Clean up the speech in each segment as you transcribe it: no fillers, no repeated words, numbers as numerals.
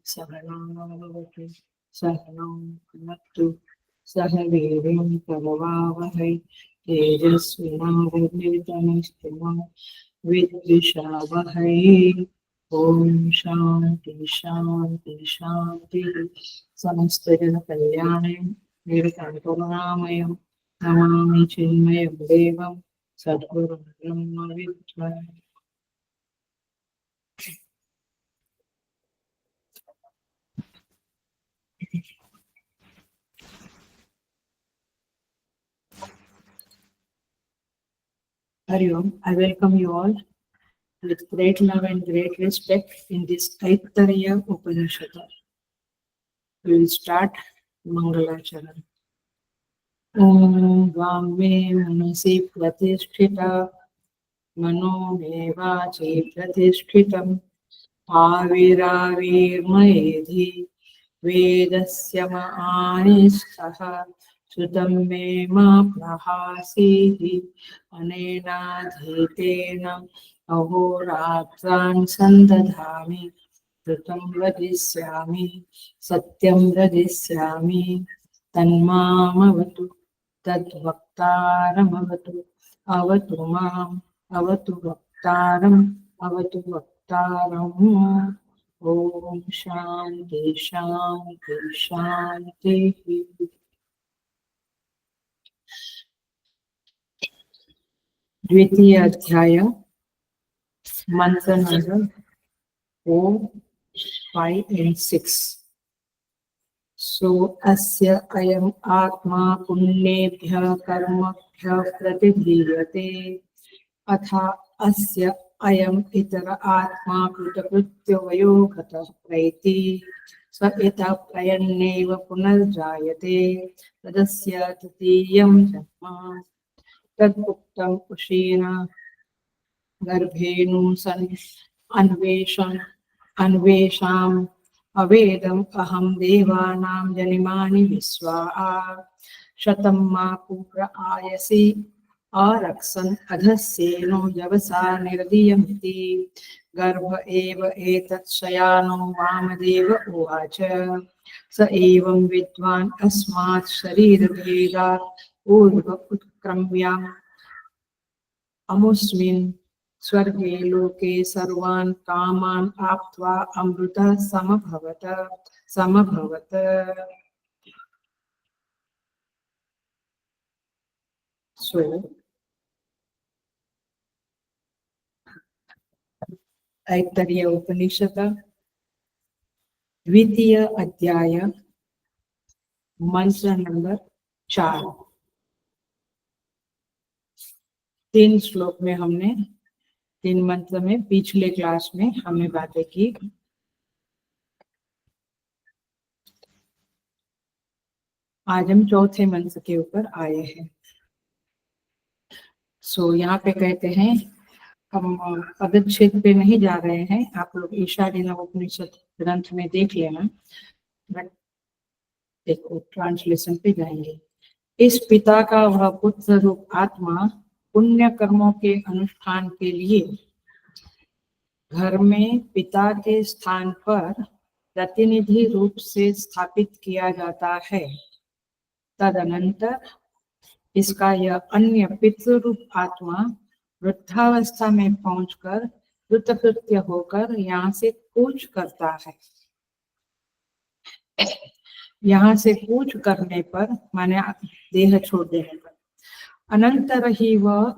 सहनावतु सहनौ भुनक्तु सह वीर्यं करवावहै तेजस्विनावधीतमस्तु मा विद्विषावहै। ओम शांति शांति शांति। समस्त जन कल्याणे निर्कल्पनामयं नमामि चिन्मयं देवं सद्गुरुं ब्रह्म विद्महे। Hari Om, I welcome you all with great love and great respect in this Taittiriya Upanishad. We will start Mangalacharan. Om Vame Manasi Pratisthita Mano Mevachi Pratishthitam Aviravirmayedhi Vedasya Ma'anistaha Sudam Me Ma Prahasihi Anena Dhitena Ahoratran Sandadhami Dhrutam Vadisyami Satyam Vadisyami Tanmamavatu Tadvaktaramavatu Avatu Mam Avatu Vaktaram Avatu Vaktaram. Om Shanti Shanti Shanti. द्वितीय अध्याय मंत्र number 4, 5 and 6. सो अस्य अयम् आत्मा पुण्येभ्यः कर्मभ्यः प्रतिधीयते अथा अस्य अयम् इतर आत्मा कृतकृत्यो गतः प्रैति स इतः प्रयन्नेव पुनर्जायते तदस्य तृतीयं जन्म तदुक्तम् उशीना गर्भेणु सन् अन्वेषाम् अवेदम् अहं देवानां जनिमानि विश्वा शतं मा पूर्व आयसि आरक्षन् अधस्येनो यवसा निर्दीयमिति गर्भ एव एतत् शयानो वामदेव उवाच स एवं विद्वान् अस्मात् शरीरभेदात् पूर्व उत्क्रम्य अमुस्मिन् स्वर्गे लोके सर्वान् कामान् आप्त्वा अमृतः समभवत्। सो तैत्तरीय उपनिषद द्वितीय अध्याय मंत्र नंबर 4। 3 श्लोक में हमने 3 मंत्र में पिछले क्लास में हमने बातें की। आज हम चौथे मंत्र के ऊपर आए हैं। सो यहाँ पे कहते हैं, हम पदच्छेद पे नहीं जा रहे हैं, आप लोग ईशावास्य उपनिषद ग्रंथ में देख लेना, बट देखो ट्रांसलेशन पे जाएंगे। इस पिता का वह पुत्र रूप आत्मा पुण्य कर्मों के अनुष्ठान के लिए घर में पिता के स्थान पर प्रतिनिधि रूप से स्थापित किया जाता है। तदनंतर इसका यह अन्य पितृरूप आत्मा वृद्धावस्था में पहुंचकर कृतकृत्य होकर यहाँ से कूच करता है। यहाँ से कूच करने पर माने देह छोड़ देने पर अनंतर ही वह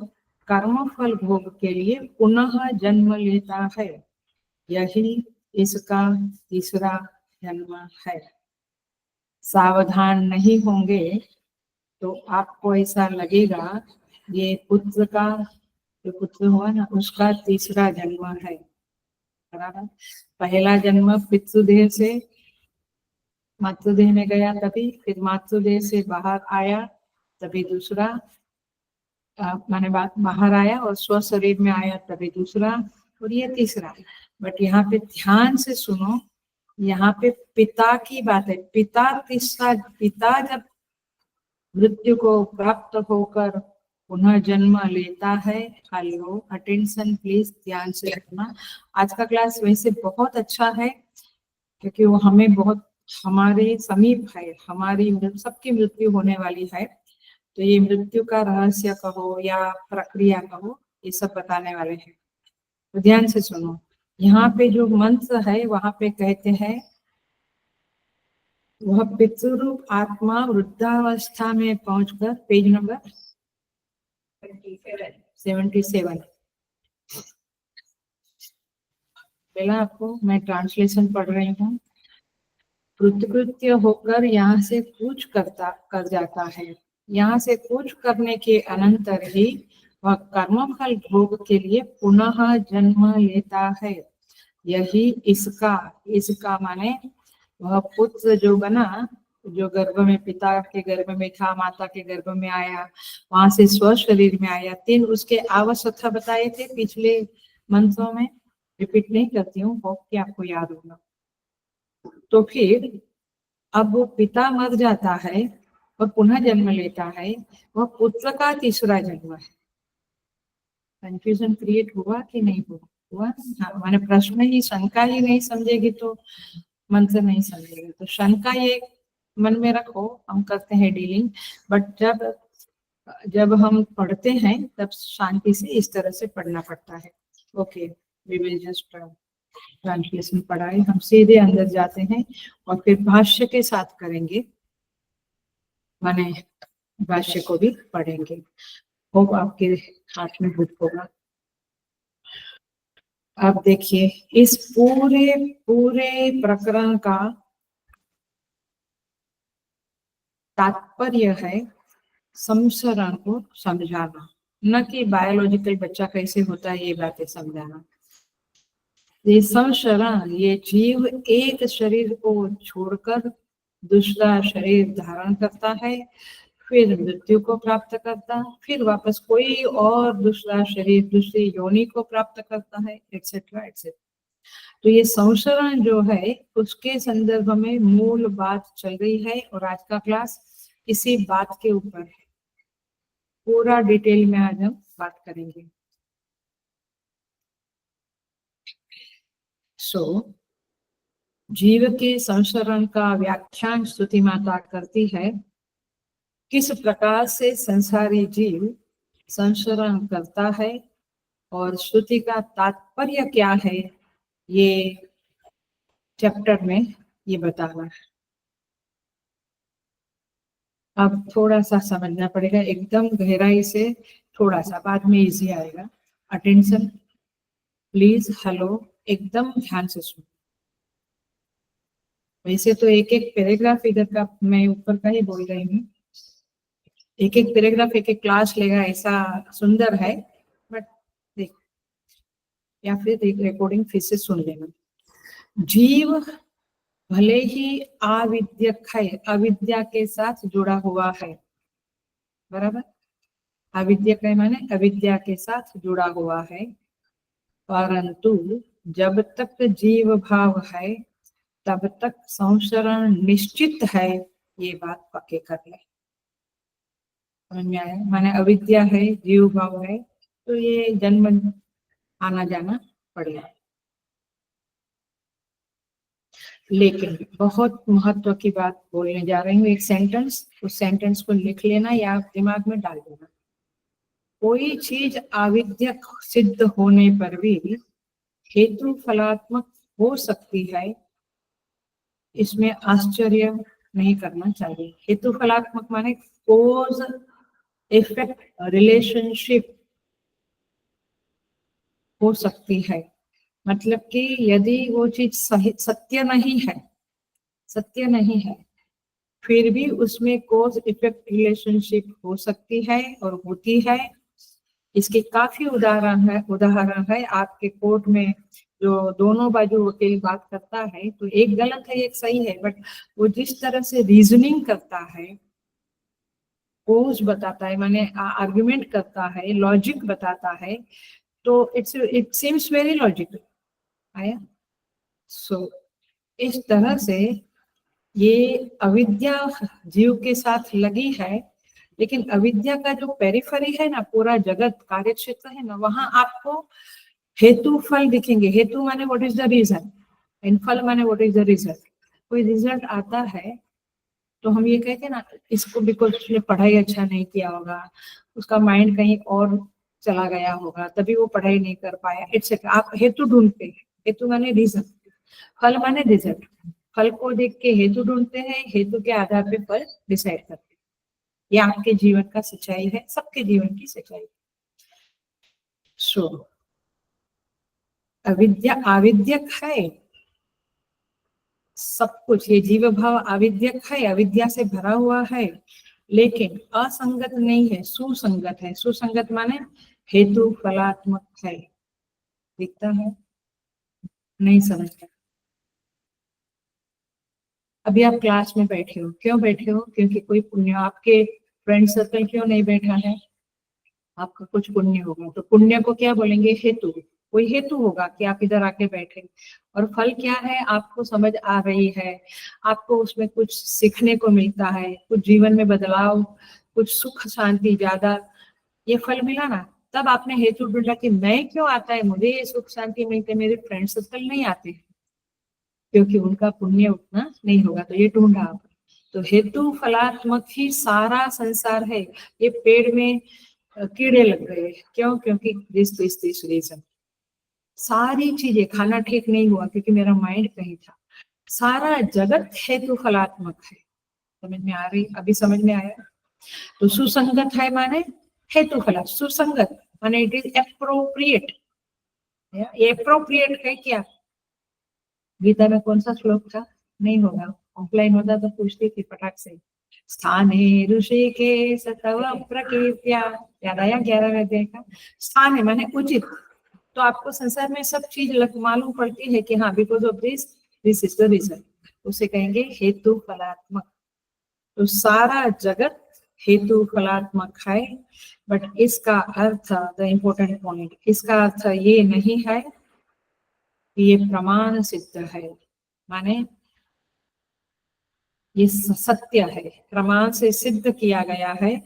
कर्मफल भोग के लिए पुनः जन्म लेता है। यही इसका तीसरा जन्म है। सावधान नहीं होंगे तो आपको ऐसा लगेगा ये पुत्र का, जो पुत्र हुआ ना, उसका तीसरा जन्म है। बराबर। पहला जन्म पितृदेह से मातृदेह में गया, तभी फिर मातृदेह से बाहर आया, तभी दूसरा माने बाहर आया और स्व शरीर में आया, तभी दूसरा, और ये तीसरा। बट यहाँ पे ध्यान से सुनो, यहाँ पे पिता की बात है। पिता जब मृत्यु को प्राप्त होकर पुनः जन्म लेता है। हेलो, अटेंशन प्लीज, ध्यान से रखना। आज का क्लास वैसे बहुत अच्छा है क्योंकि वो हमें बहुत हमारे समीप है। हमारी सबकी मृत्यु होने वाली है, तो ये मृत्यु का रहस्य कहो या प्रक्रिया कहो, ये सब बताने वाले हैं। तो ध्यान से सुनो। यहाँ पे जो मंत्र है वहां पे कहते हैं, वह पितृरूप आत्मा वृद्धावस्था में पहुंचकर, पेज नंबर 77। पहला आपको मैं ट्रांसलेशन पढ़ रही हूँ। कृतकृत्य होकर यहाँ से कूच कर जाता है। यहाँ से कूच करने के अनंतर ही वह कर्मफल भोग के लिए पुनः जन्म लेता है। यही इसका माने वह पुत्र जो बना, जो गर्भ में पिता के गर्भ में था, माता के गर्भ में आया, वहां से स्व शरीर में आया। 3 उसके अवस्था बताए थे पिछले मंत्रों में, रिपीट नहीं करती हूँ, होप कि आपको याद होगा। तो फिर अब वो पिता मर जाता है और पुनः जन्म लेता है, वह पुत्र का तीसरा जन्म है। कंफ्यूजन क्रिएट हुआ कि नहीं हुआ? हाँ, मैंने प्रश्न ही, शंका ही नहीं समझेगी तो मंत्र नहीं समझेगी। तो शंका ये मन में रखो, हम करते हैं डीलिंग, बट जब हम पढ़ते हैं तब शांति से इस तरह से पढ़ना पड़ता है। Okay, we will just translation पढ़ाए, हम सीधे अंदर जाते हैं और फिर भाष्य के साथ करेंगे, माने भाष्य को भी पढ़ेंगे। होप आपके हाथ में बुक होगा। अब देखिए, इस पूरे प्रकरण का तात्पर्य है संसरण को समझाना, न कि बायोलॉजिकल बच्चा कैसे होता है ये बातें समझाना। ये संसरण, ये जीव एक शरीर को छोड़कर दूसरा शरीर धारण करता है, फिर मृत्यु को प्राप्त करता, फिर वापस कोई और दूसरा शरीर, दूसरी योनि को प्राप्त करता है, एक्सेट्रा एक्सेट्रा। तो ये संसरण जो है उसके संदर्भ में मूल बात चल रही है और आज का क्लास इसी बात के ऊपर है। पूरा डिटेल में आज हम बात करेंगे। जीव के संसरण का व्याख्यान स्तुति माता करती है। किस प्रकार से संसारी जीव संसरण करता है और स्तुति का तात्पर्य क्या है, ये चैप्टर में ये बताना है। अब थोड़ा सा समझना पड़ेगा, एकदम गहराई से थोड़ा सा, बाद में इजी आएगा। अटेंशन प्लीज, हेलो, एकदम ध्यान से सुनो। वैसे तो एक एक पैराग्राफ इधर का मैं ऊपर का ही बोल रही हूँ, एक एक पैराग्राफ एक एक क्लास लेगा ऐसा सुंदर है, बट देख, या फिर रिकॉर्डिंग फिर से सुन लेना। जीव भले ही अविद्यक है, अविद्या के साथ जुड़ा हुआ है, बराबर। अविद्यक है माने अविद्या के साथ जुड़ा हुआ है, परंतु जब तक जीव भाव है तब तक संसरण निश्चित है, ये बात पक्के कर ले। समझ में आया? माने अविद्या है, जीव भाव है, तो ये जन्म आना जाना पड़ेगा। लेकिन बहुत महत्व की बात बोलने जा रही हूँ, एक सेंटेंस, उस सेंटेंस को लिख लेना या दिमाग में डाल देना। कोई चीज अविद्यक सिद्ध होने पर भी हेतु फलात्मक हो सकती है, इसमें आश्चर्य नहीं करना चाहिए। हेतु फलात्मक माने कोज इफेक्ट रिलेशनशिप हो सकती है। मतलब कि यदि वो चीज सत्य नहीं है, फिर भी उसमें कोज इफेक्ट रिलेशनशिप हो सकती है और होती है। इसके काफी उदाहरण है आपके कोर्ट में, जो दोनों बाजू वकील बात करता है, तो एक गलत है एक सही है, बट वो जिस तरह से रीजनिंग करता है, कोज बताता है, माने आर्गुमेंट करता है, लॉजिक बताता है, तो इट सीम्स वेरी लॉजिकल आया। सो इस तरह से ये अविद्या जीव के साथ लगी है, लेकिन अविद्या का जो पेरिफेरी है ना, पूरा जगत कार्य क्षेत्र है ना, वहां आपको हेतु फल दिखेंगे। हेतु माने what is the reason, and फल माने व्हाट इज द रिजल्ट। कोई रिजल्ट आता है तो हम ये कहते हैं ना, इसको बिकॉज उसने पढ़ाई अच्छा नहीं किया होगा, उसका माइंड कहीं और चला गया होगा, तभी वो पढ़ाई नहीं कर पाया, एटसेट्रा। आप हेतु ढूंढते हैं, हेतु माने रीजन, फल माने रिजल्ट। फल को देख के हेतु ढूंढते हैं, हेतु के आधार पे फल डिसाइड करते हैं। ये आपके जीवन का सच्चाई है, सबके जीवन की सच्चाई। सो अविद्या आविद्यक है, सब कुछ ये जीव भाव आविद्यक है, अविद्या से भरा हुआ है, लेकिन असंगत नहीं है, सुसंगत है। सुसंगत माने हेतु फलात्मक है। दिखता है? नहीं समझता? अभी आप क्लास में बैठे हो, क्यों बैठे हो? क्योंकि कोई पुण्य, आपके फ्रेंड सर्कल क्यों नहीं बैठा है? आपका कुछ पुण्य होगा। तो पुण्य को क्या बोलेंगे? हेतु। कोई हेतु होगा कि आप इधर आके बैठे। और फल क्या है? आपको समझ आ रही है, आपको उसमें कुछ सीखने को मिलता है, कुछ जीवन में बदलाव, कुछ सुख शांति ज्यादा, ये फल मिला ना। तब आपने हेतु ढूंढा कि मैं क्यों आता है, मुझे ये सुख शांति मिलते, मेरे फ्रेंड सर्कल नहीं आते, क्योंकि उनका पुण्य उतना नहीं होगा। तो ये ढूंढा आप। तो हेतु फलात्मक ही सारा संसार है। ये पेड़ में कीड़े लग गए, क्यों? क्योंकि दिस रीजन। सारी चीजें, खाना ठीक नहीं हुआ क्योंकि मेरा माइंड कहीं था। सारा जगत हेतु फलात्मक है। समझ में आ रही? अभी समझ में आया? तो सुसंगत है माने हेतु फला, सुसंगत माने इट इज एप्रोप्रिएट। एप्रोप्रिएट है क्या? गीता में कौन सा श्लोक था? नहीं होगा, ऑफलाइन होता तो पूछती थी फटाक से। स्थाने ऋषिकेश तव प्रकीर्त्या, याद आया? 11वें अध्याय का स्थान है माने उचित। तो आपको संसार में सब चीज मालूम पड़ती है कि हाँ, because of this is the reason. उसे कहेंगे हेतु फलात्मक। तो सारा जगत हेतु फलात्मक है, बट इसका अर्थ, द इम्पोर्टेंट पॉइंट, इसका अर्थ ये नहीं है कि ये प्रमाण सिद्ध है, माने ये सत्य है, प्रमाण से सिद्ध किया गया है,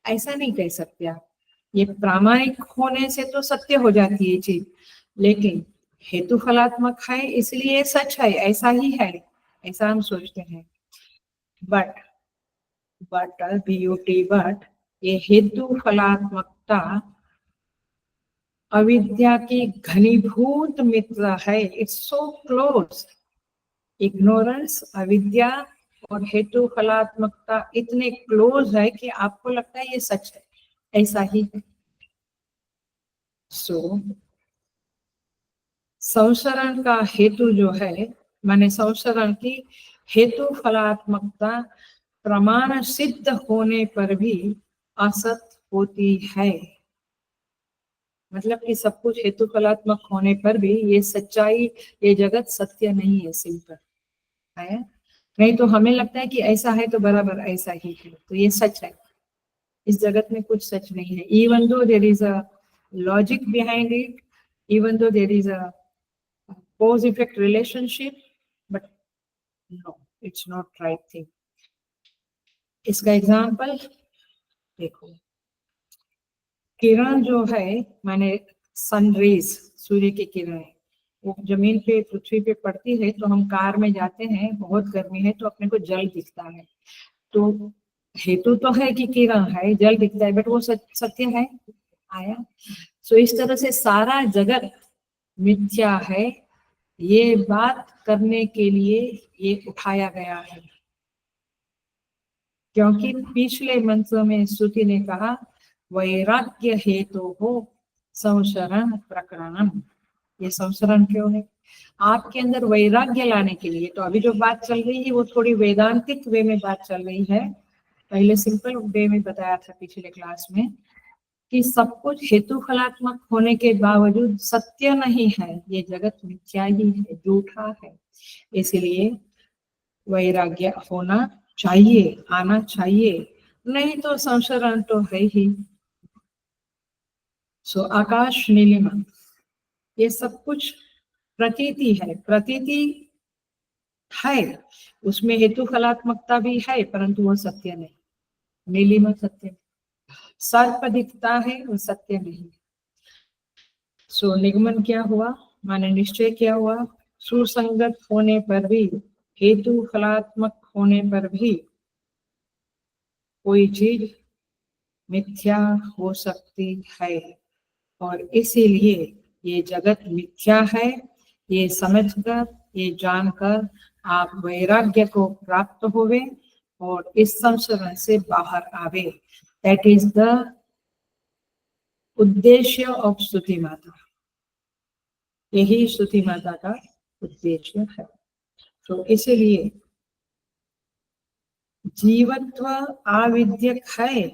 ऐसा नहीं कह सकते आप। ये प्रामाणिक होने से तो सत्य हो जाती है चीज, लेकिन हेतु फलात्मक है इसलिए सच है, ऐसा ही है, ऐसा हम सोचते हैं। बट ब्यूटी, बट ये हेतु फलात्मकता अविद्या की घनीभूत मित्र है। It's so close. इग्नोरेंस, अविद्या और हेतु फलात्मकता इतने क्लोज है कि आपको लगता है ये सच है, ऐसा ही है। सो संसरण का हेतु जो है, माने संसरण की हेतु फलात्मकता प्रमाण सिद्ध होने पर भी असत होती है। मतलब कि सब कुछ हेतु फलात्मक होने पर भी ये सच्चाई, ये जगत सत्य नहीं है, सिंपल है। नहीं तो हमें लगता है कि ऐसा है तो बराबर ऐसा ही है, तो ये सच है। इस जगत में कुछ सच नहीं है। Even though there is a logic behind it, even though there is a cause effect relationship, but no, it's not right thing. इसका एग्जाम्पल देखो, किरण जो है माने सन रेज, सूर्य की किरण, वो जमीन पे, पृथ्वी पे पड़ती है तो हम कार में जाते हैं, बहुत गर्मी है तो अपने को जल दिखता है। तो हेतु तो है कि किरण है, जल दिखता है, बट वो सत्य है? आया? सो इस तरह से सारा जगत मिथ्या है, ये बात करने के लिए ये उठाया गया है। क्योंकि पिछले मंत्रों में श्रुति ने कहा वैराग्य हेतु हो संसरण प्रकरणम। ये संसरण क्यों है? आपके अंदर वैराग्य लाने के लिए। तो अभी जो बात चल रही है वो थोड़ी वेदांतिक वे में बात चल रही है। पहले सिंपल वे में बताया था पिछले क्लास में कि सब कुछ हेतु फलात्मक होने के बावजूद सत्य नहीं है, ये जगत मिथ्या ही है, झूठा है। इसलिए वैराग्य होना चाहिए, आना चाहिए, नहीं तो संसरण तो है ही। सो आकाश नीलिमा, ये सब कुछ प्रतीति है। प्रतीति है, उसमें हेतु फलात्मकता भी है, परंतु वो सत्य नहीं, नीलिमा सत्य, सर्प दिखता है वो सत्य नहीं। सो निगमन क्या हुआ, माने निश्चय क्या हुआ, सुसंगत होने पर भी, हेतु फलात्मक होने पर भी कोई चीज मिथ्या हो सकती है, और इसीलिए ये जगत मिथ्या है, ये समझकर, ये जानकर आप वैराग्य को प्राप्त होवे और इस संसार से बाहर आवे। दैट इज द उद्देश्य ऑफ स्तुति माता, यही स्तुति माता का उद्देश्य है। तो इसीलिए जीवत्व आविद्यक है,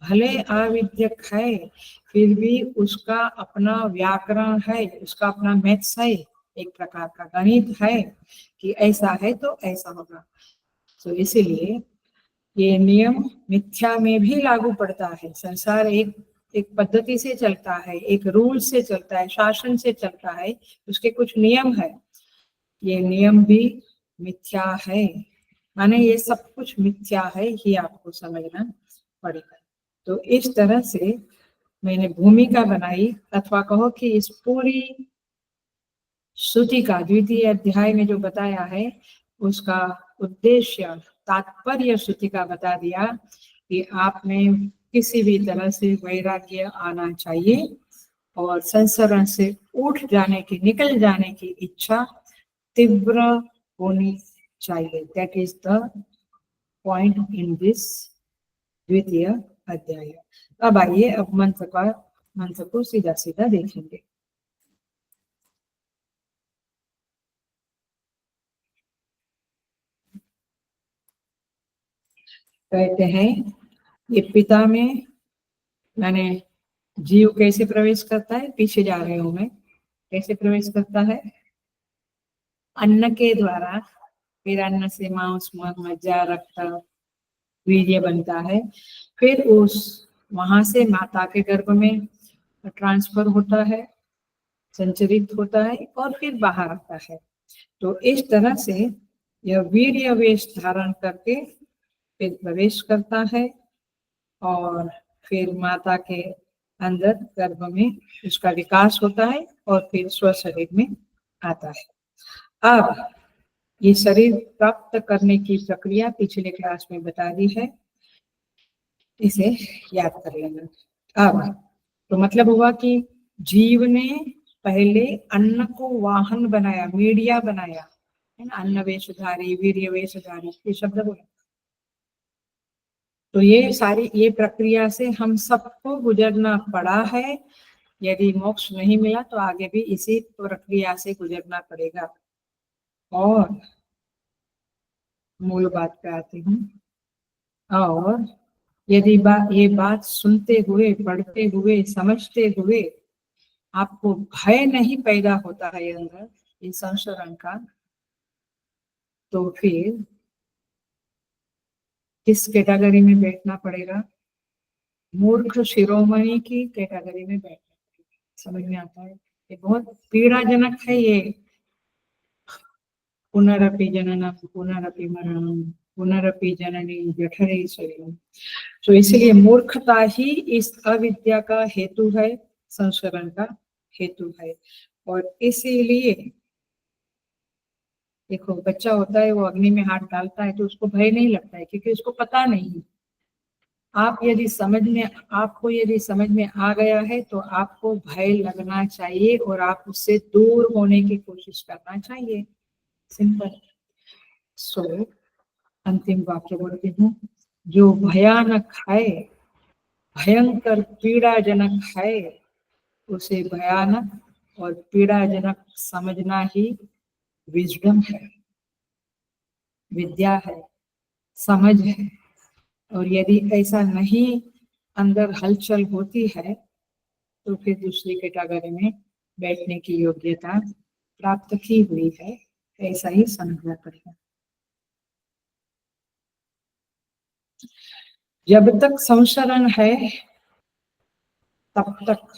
भले आविद्यक है, फिर भी उसका अपना व्याकरण है, उसका अपना मैथ्स है, एक प्रकार का गणित है कि ऐसा है तो ऐसा होगा। तो इसीलिए ये नियम मिथ्या में भी लागू पड़ता है। संसार एक एक पद्धति से चलता है, एक रूल से चलता है, शासन से चलता है, उसके कुछ नियम है, ये नियम भी मिथ्या है, माने ये सब कुछ मिथ्या है ही आपको समझना पड़ेगा। तो इस तरह से मैंने भूमिका बनाई, अथवा कहो कि इस पूरी श्रुति का द्वितीय अध्याय में जो बताया है उसका उद्देश्य, तात्पर्य श्रुति का बता दिया कि आप में किसी भी तरह से वैराग्य आना चाहिए और संसार से उठ जाने की, निकल जाने की इच्छा तीव्र होनी चाहिए। That is the point in this द्वितीय अध्याय। अब आइए, अब मंत्र को सीधा सीधा देखेंगे। कहते हैं ये पिता में, माने जीव कैसे प्रवेश करता है, पीछे जा रहे हूं मैं, कैसे प्रवेश करता है, अन्न के द्वारा, फिर अन्न से मांस, मज्जा, रक्त, वीर्य बनता है, फिर उस वहां से माता के गर्भ में ट्रांसफर होता है, संचरित होता है और फिर बाहर आता है। तो इस तरह से यह वीर्य वेश धारण करके फिर प्रवेश करता है और फिर माता के अंदर गर्भ में उसका विकास होता है और फिर स्व शरीर में आता है। अब ये शरीर प्राप्त करने की प्रक्रिया पिछले क्लास में बता दी है, इसे याद कर लेना। अब तो मतलब हुआ कि जीव ने पहले अन्न को वाहन बनाया, मीडिया बनाया, है ना, अन्न वेशधारी, वीर्य वेशधारी, ये शब्द बोला। तो ये प्रक्रिया से हम सबको गुजरना पड़ा है। यदि मोक्ष नहीं मिला तो आगे भी इसी प्रक्रिया से गुजरना पड़ेगा। और मूल बात पे आती हूँ, और यदि ये बात सुनते हुए, पढ़ते हुए, समझते हुए आपको भय नहीं पैदा होता है अंदर इस संशोधन का, तो फिर किस कैटेगरी में बैठना पड़ेगा, मूर्ख शिरोमणि की कैटेगरी में बैठना पड़ेगा। समझ में आता है? ये बहुत पीड़ाजनक है ये, पुनरपि जननम पुनरपि मरणम पुनरपि जननी जठरे शरीरम। तो इसलिए मूर्खता ही इस अविद्या का हेतु है, संशोधन का हेतु है। और इसीलिए देखो, बच्चा होता है वो अग्नि में हाथ डालता है तो उसको भय नहीं लगता है, क्योंकि उसको पता नहीं। आपको यदि समझ में आ गया है तो आपको भय लगना चाहिए और आप उससे दूर होने की कोशिश करना चाहिए। सिंपल। सो अंतिम वाक्य बोलती हूँ, जो भयानक है, भयंकर पीड़ाजनक है, उसे भयानक और पीड़ाजनक समझना ही विजडम है, विद्या है, समझ है। और यदि ऐसा नहीं अंदर हलचल होती है तो फिर दूसरी कैटेगरी में बैठने की योग्यता प्राप्त की हुई है, ऐसा ही समझना पड़ेगा। जब तक संशरण है तब तक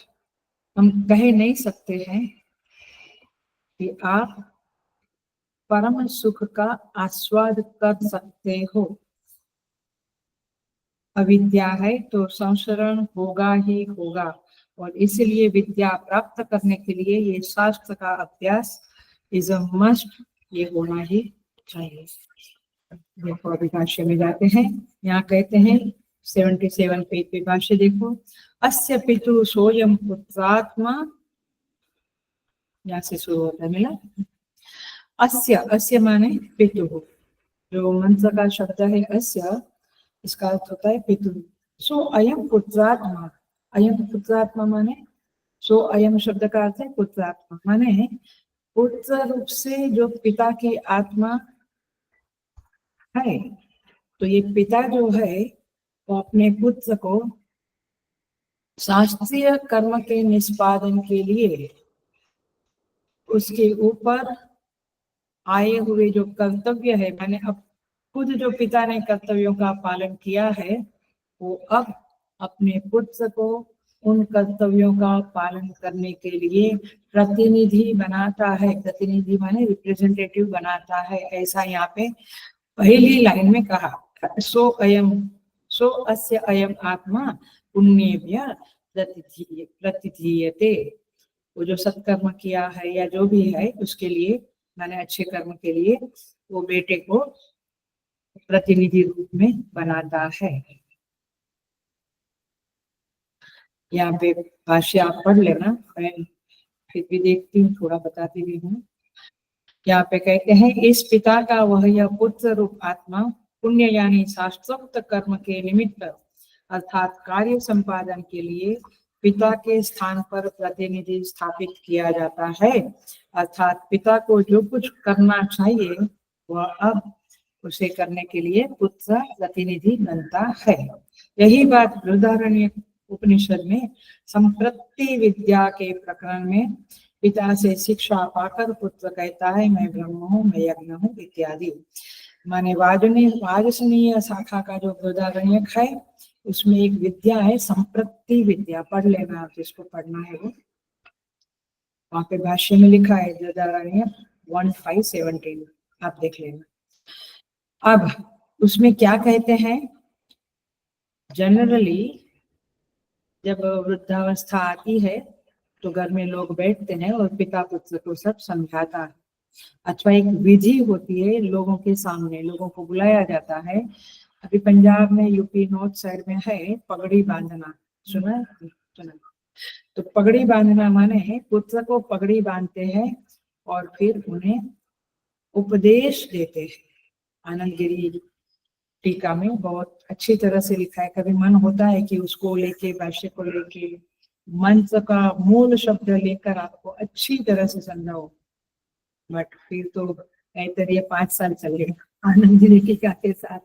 हम कह नहीं सकते हैं कि आप परम सुख का आस्वाद कर सकते हो। अविद्या है तो संसरण होगा ही होगा, और इसलिए विद्या प्राप्त करने के लिए ये शास्त्र का अभ्यास इज अ मस्ट, ये होना ही चाहिए। देखो अभी भाष्य में जाते हैं, यहाँ कहते हैं 77 पेज पे भाष्य देखो। अस्य पितु सोयम पुत्रात्मा, यहाँ से शुरू होता है मिला। अस्य, अस्य माने पितु, जो मंत्र का शब्द है अस्य, इसका अर्थ होता है पितु। सो अयम पुत्रात्मा, अयम पुत्रात्मा माने, सो अयम शब्द का अर्थ है पुत्रात्मा, माने पुत्र रूप से जो पिता की आत्मा है। तो ये पिता जो है वो अपने पुत्र को शास्त्रीय कर्म के निष्पादन के लिए उसके ऊपर आए हुए जो कर्तव्य है, मैंने अब खुद जो पिता ने कर्तव्यों का पालन किया है, वो अब अपने पुत्र को उन कर्तव्यों का पालन करने के लिए प्रतिनिधि बनाता है। प्रतिनिधि माने रिप्रेजेंटेटिव बनाता है, ऐसा यहाँ पे पहली लाइन में कहा। सो अयम, सो अस्य अयम आत्मा पुण्येभ्य प्रतिधीयते। वो जो सत्कर्म किया है या जो भी है उसके लिए, मैंने अच्छे कर्म के लिए वो बेटे को प्रतिनिधि रूप में बनाता है। यहाँ पे भाष्य आप पढ़ लेना, मैं फिर भी देखती हूँ, थोड़ा बताती भी हूँ। यहाँ पे कहते हैं इस पिता का वह यह पुत्र रूप आत्मा पुण्य यानी शास्त्रोक्त कर्म के निमित्त अर्थात कार्य संपादन के लिए पिता के स्थान पर प्रतिनिधि स्थापित किया जाता है। अर्थात पिता को जो कुछ करना चाहिए वह अब उसे करने के लिए पुत्र प्रतिनिधि बनता है। यही बात बृहदारण्यक उपनिषद में संप्रति विद्या के प्रकरण में पिता से शिक्षा पाकर पुत्र कहता है मैं ब्रह्म हूँ, मैं यज्ञ हूँ इत्यादि। माने वाजसनीय शाखा का जो बृहदारण्यक है उसमें एक विद्या है संप्रति विद्या, पढ़ लेना आप जिसको पढ़ना है वो, वहां पे भाष्य में लिखा है बृहदारण्यक 1517, आप देख लेना। अब उसमें क्या कहते हैं, जनरली जब वृद्धावस्था आती है तो घर में लोग बैठते हैं और पिता पुत्र को सब समझाता है, अथवा एक विधि होती है, लोगों के सामने लोगों को बुलाया जाता है। अभी पंजाब में, यूपी नॉर्थ साइड में है पगड़ी बांधना, सुना सुना। तो पगड़ी बांधना माने पुत्र को पगड़ी बांधते हैं और फिर उन्हें उपदेश देते हैं। आनंद गिरी टीका में बहुत अच्छी तरह से लिखा है। कभी मन होता है कि उसको लेके, भाष्य को लेके, मंत्र का मूल शब्द लेकर आपको अच्छी तरह से समझाओ, बट फिर तो बेहतर ये 5 साल चलेगा। आनंद गिरी टीका के साथ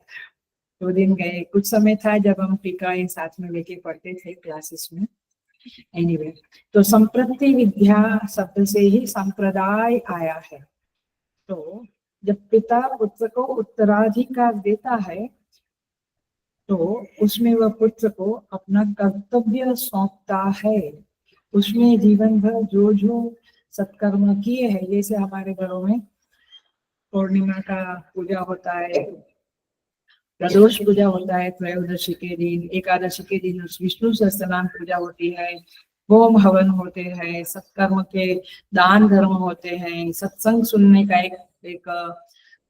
2 दिन गए, कुछ समय था जब हम टीका साथ में लेके पढ़ते थे क्लासेस में। एनीवे, तो संप्रति विद्या शब्द से ही संप्रदाय आया है। तो जब पिता पुत्र को उत्तराधिकार देता है तो उसमें वह पुत्र को अपना कर्तव्य सौंपता है। उसमें जीवन भर जो जो सत्कर्म किए हैं, जैसे हमारे घरों में पूर्णिमा का पूजा होता है, प्रदोष पूजा होता है त्रयोदशी के दिन, एकादशी के दिन विष्णु सहस्त्रनाम पूजा होती है, होम हवन होते हैं, सत्कर्म के दान धर्म होते हैं, सत्संग सुनने का एक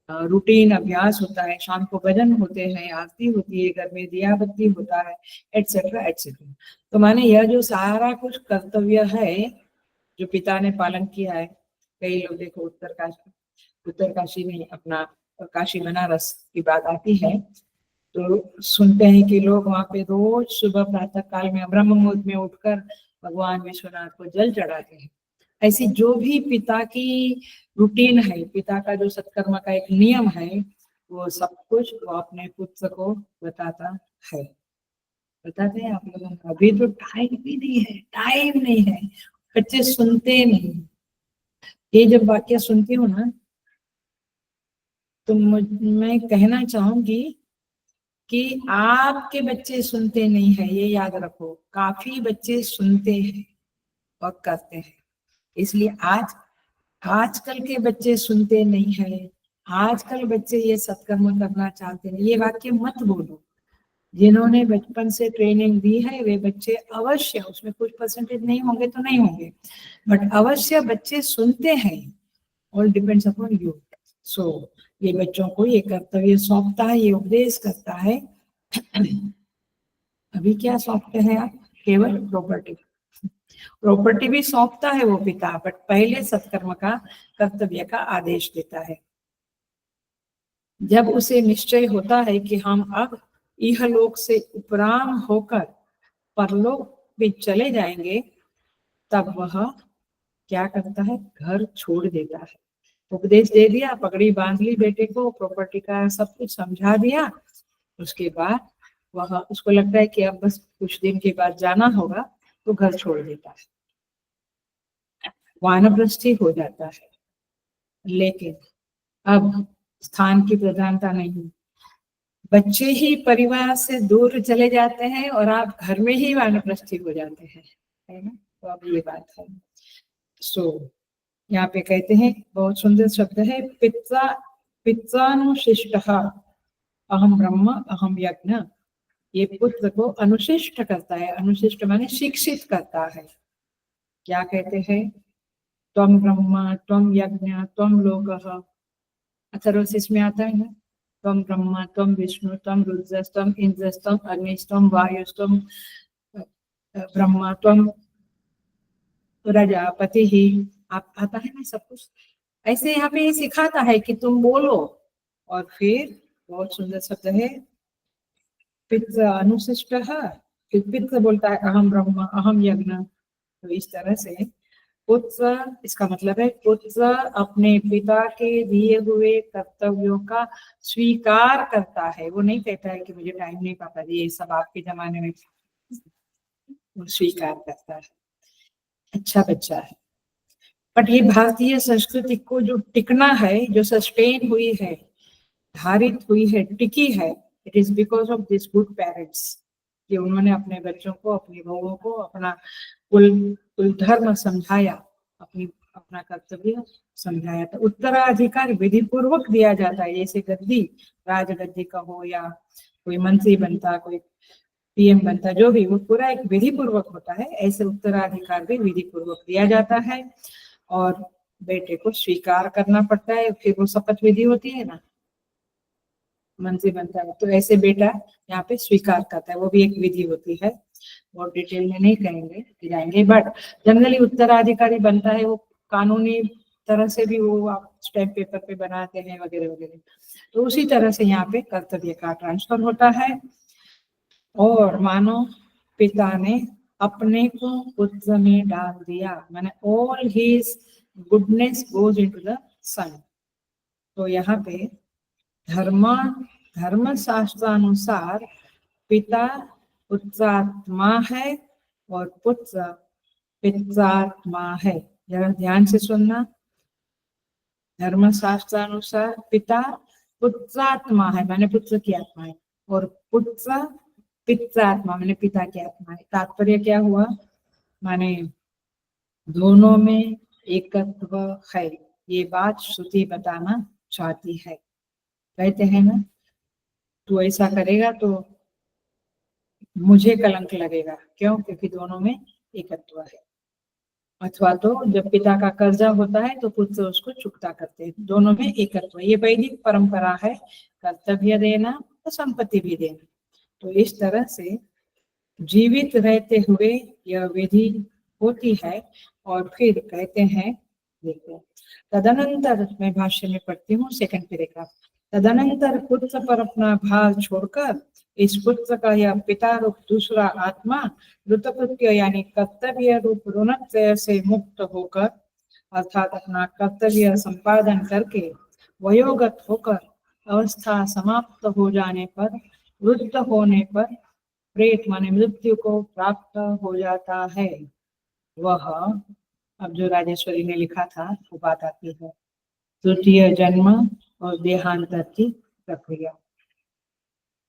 रूटीन अभ्यास होता है, शाम को भजन होते हैं, आरती होती है, घर में दिया बत्ती होता है, एटसेट्रा एटसेट्रा। तो माने यह जो सारा कुछ कर्तव्य है जो पिता ने पालन किया है। कई लोग देखो उत्तरकाशी में अपना काशी बनारस की बात आती है तो सुनते हैं कि लोग वहां पे रोज सुबह प्रातः काल में ब्रह्म मुहूर्त में उठकर भगवान विश्वनाथ को जल चढ़ाते हैं। ऐसी जो भी पिता की रूटीन है, पिता का जो सत्कर्म का एक नियम है, वो सब कुछ वो अपने पुत्र को बताता है। बताते हैं आप लोगों का, अभी तो टाइम भी नहीं है, टाइम नहीं है, बच्चे सुनते नहीं। ये जब वाक्य सुनती हूँ ना तो मैं कहना चाहूंगी कि आपके बच्चे सुनते नहीं है, ये याद रखो। काफी बच्चे सुनते हैं और करते हैं। इसलिए आज आजकल के बच्चे सुनते नहीं है, आजकल बच्चे ये सत्कर्म करना चाहते हैं, ये वाक्य मत बोलो। जिन्होंने बचपन से ट्रेनिंग दी है वे बच्चे अवश्य, उसमें कुछ परसेंटेज नहीं होंगे तो नहीं होंगे, बट अवश्य बच्चे सुनते हैं। All depends upon you. सो ये बच्चों को ये कर्तव्य सौंपता है, ये उपदेश करता है। अभी क्या सौंपते हैं आप? केवल प्रॉपर्टी। प्रॉपर्टी भी सौंपता है वो पिता, बट पहले सत्कर्म का कर्तव्य का आदेश देता है। जब उसे निश्चय होता है कि हम अब इहलोक से उपराम होकर परलोक में चले जाएंगे, तब वह क्या करता है? घर छोड़ देता है। उपदेश दे दिया, पगड़ी बांध ली बेटे को, प्रॉपर्टी का सब कुछ समझा दिया, उसके बाद वह, उसको लगता है कि अब बस कुछ दिन के बाद जाना होगा, तो घर छोड़ देता है, वानप्रस्थी हो जाता है। लेकिन अब स्थान की प्रधानता नहीं, बच्चे ही परिवार से दूर चले जाते हैं और आप घर में ही वानप्रस्थी हो जाते हैं, है ना? तो अब ये बात है। सो यहाँ पे कहते हैं, बहुत सुंदर शब्द है, पिता पित्रानुशिष्टः अहम ब्रह्म अहम यज्ञ। ये पुत्र को अनुशिष्ट करता है, अनुशिष्ट माने शिक्षित करता है। क्या कहते हैं? त्वं ब्रह्म त्वं यज्ञ त्वं लोकः, अथर्वशीष में आता है ना, त्वं ब्रह्म त्वं विष्णु त्वं रुद्रस्त्वं इंद्रस्त्वं अग्निस्त्वं वायुस्त्वं ब्रह्म त्वं प्रजापति ही। आप आता है ना सब कुछ, ऐसे यहाँ पे सिखाता है कि तुम बोलो। और फिर बहुत सुंदर शब्द है, पितृ अनुशिष्ट है, फिर पितृ बोलता है अहम ब्रह्म अहम यज्ञ। तो इस तरह से पुत्र, इसका मतलब है पुत्र अपने पिता के दिए हुए कर्तव्यों का स्वीकार करता है। वो नहीं कहता है कि मुझे टाइम नहीं पापा जी, ये सब आपके जमाने में, वो स्वीकार करता है। अच्छा बच्चा है। बट ये भारतीय संस्कृति को जो टिकना है, जो सस्टेन हुई है, धारित हुई है, टिकी है, it is because of this good parents, कि उन्होंने अपने बच्चों को, अपनी बहुओं को अपना कुल धर्म समझाया, अपना कर्तव्य समझाया। तो उत्तराधिकार विधि पूर्वक दिया जाता है। जैसे गद्दी, राजगद्दी का हो या कोई मंत्री बनता, कोई पीएम बनता, जो भी, वो पूरा एक विधि पूर्वक होता है। ऐसे उत्तराधिकार भी विधि पूर्वक दिया जाता है और बेटे को स्वीकार करना पड़ता है। फिर वो शपथ विधि होती है ना, मंत्री बनता है, तो ऐसे बेटा यहाँ पे स्वीकार करता है, वो भी एक विधि होती है। बहुत डिटेल में नहीं कहेंगे, जाएंगे, बट जनरली उत्तराधिकारी बनता है, वो कानूनी तरह से भी वो आप स्टैम्प पेपर पे बनाते हैं वगैरह वगैरह। तो उसी तरह से यहाँ पे कर्तव्य का ट्रांसफर होता है। और मानो पिता ने अपने को पुत्र में डाल दिया, माने all his goodness goes into the सन। तो यहाँ पे धर्म शास्त्रानुसार पिता पुत्रात्मा है और पुत्र पित्रात्मा है। जरा ध्यान से सुनना, धर्म शास्त्रानुसार पिता पुत्रात्मा है, माने पुत्र की आत्मा है, और पुत्र पित्रात्मा माने पिता की आत्मा है। तात्पर्य क्या हुआ? माने दोनों में एकत्व है, ये बात श्रुति बताना चाहती है। कहते हैं ना, तू ऐसा करेगा तो मुझे कलंक लगेगा, क्यों? क्योंकि दोनों में एकत्व है। अथवा तो जब पिता का कर्जा होता है तो पुत्र उसको चुकता करते हैं, दोनों में एकत्व। ये वैदिक परंपरा है, कर्तव्य देना तो संपत्ति भी देना। तो इस तरह से जीवित रहते हुए यह विधि होती है। और फिर कहते हैं, देखो, तदनंतर, मैं भाष्य में पढ़ती हूँ, सेकंड पैराग्राफ। तदनंतर पुत्र पर अपना भार छोड़कर इस पुत्र का यह पिता रूप दूसरा आत्मा ऋतकृत्य यानी कर्तव्य रूप ऋणत्रय से मुक्त होकर, अर्थात अपना कर्तव्य संपादन करके वयोगत होकर अवस्था समाप्त हो जाने पर, वृद्ध होने पर प्रेत माने मृत्यु को प्राप्त हो जाता है। वह, अब जो राजेश्वरी ने लिखा था वो बात आती है, तृतीय जन्म और देहांतर की प्रक्रिया।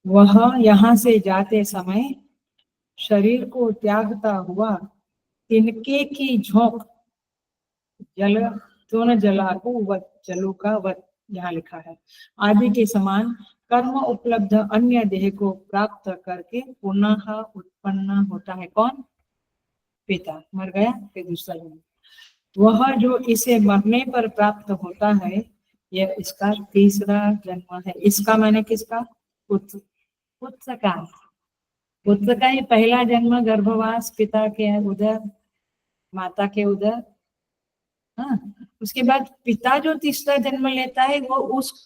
वह यहाँ से जाते समय शरीर को त्यागता हुआ तिनके की झोंक जल तो न जलाकु वत, जलु का वत यहाँ लिखा है। आदि के समान कर्म उपलब्ध अन्य देह को प्राप्त करके पुनः उत्पन्न होता है। कौन? पिता। मर गया फिर दूसरा जन्म। वह जो इसे मरने पर प्राप्त होता है, यह इसका तीसरा जन्म है। इसका मैंने किसका? पुत्र। पुत्र का, पुत्र का ही पहला जन्म गर्भवास, पिता के उदर, माता के उदर। हाँ, उसके बाद पिता जो तीसरा जन्म लेता है वो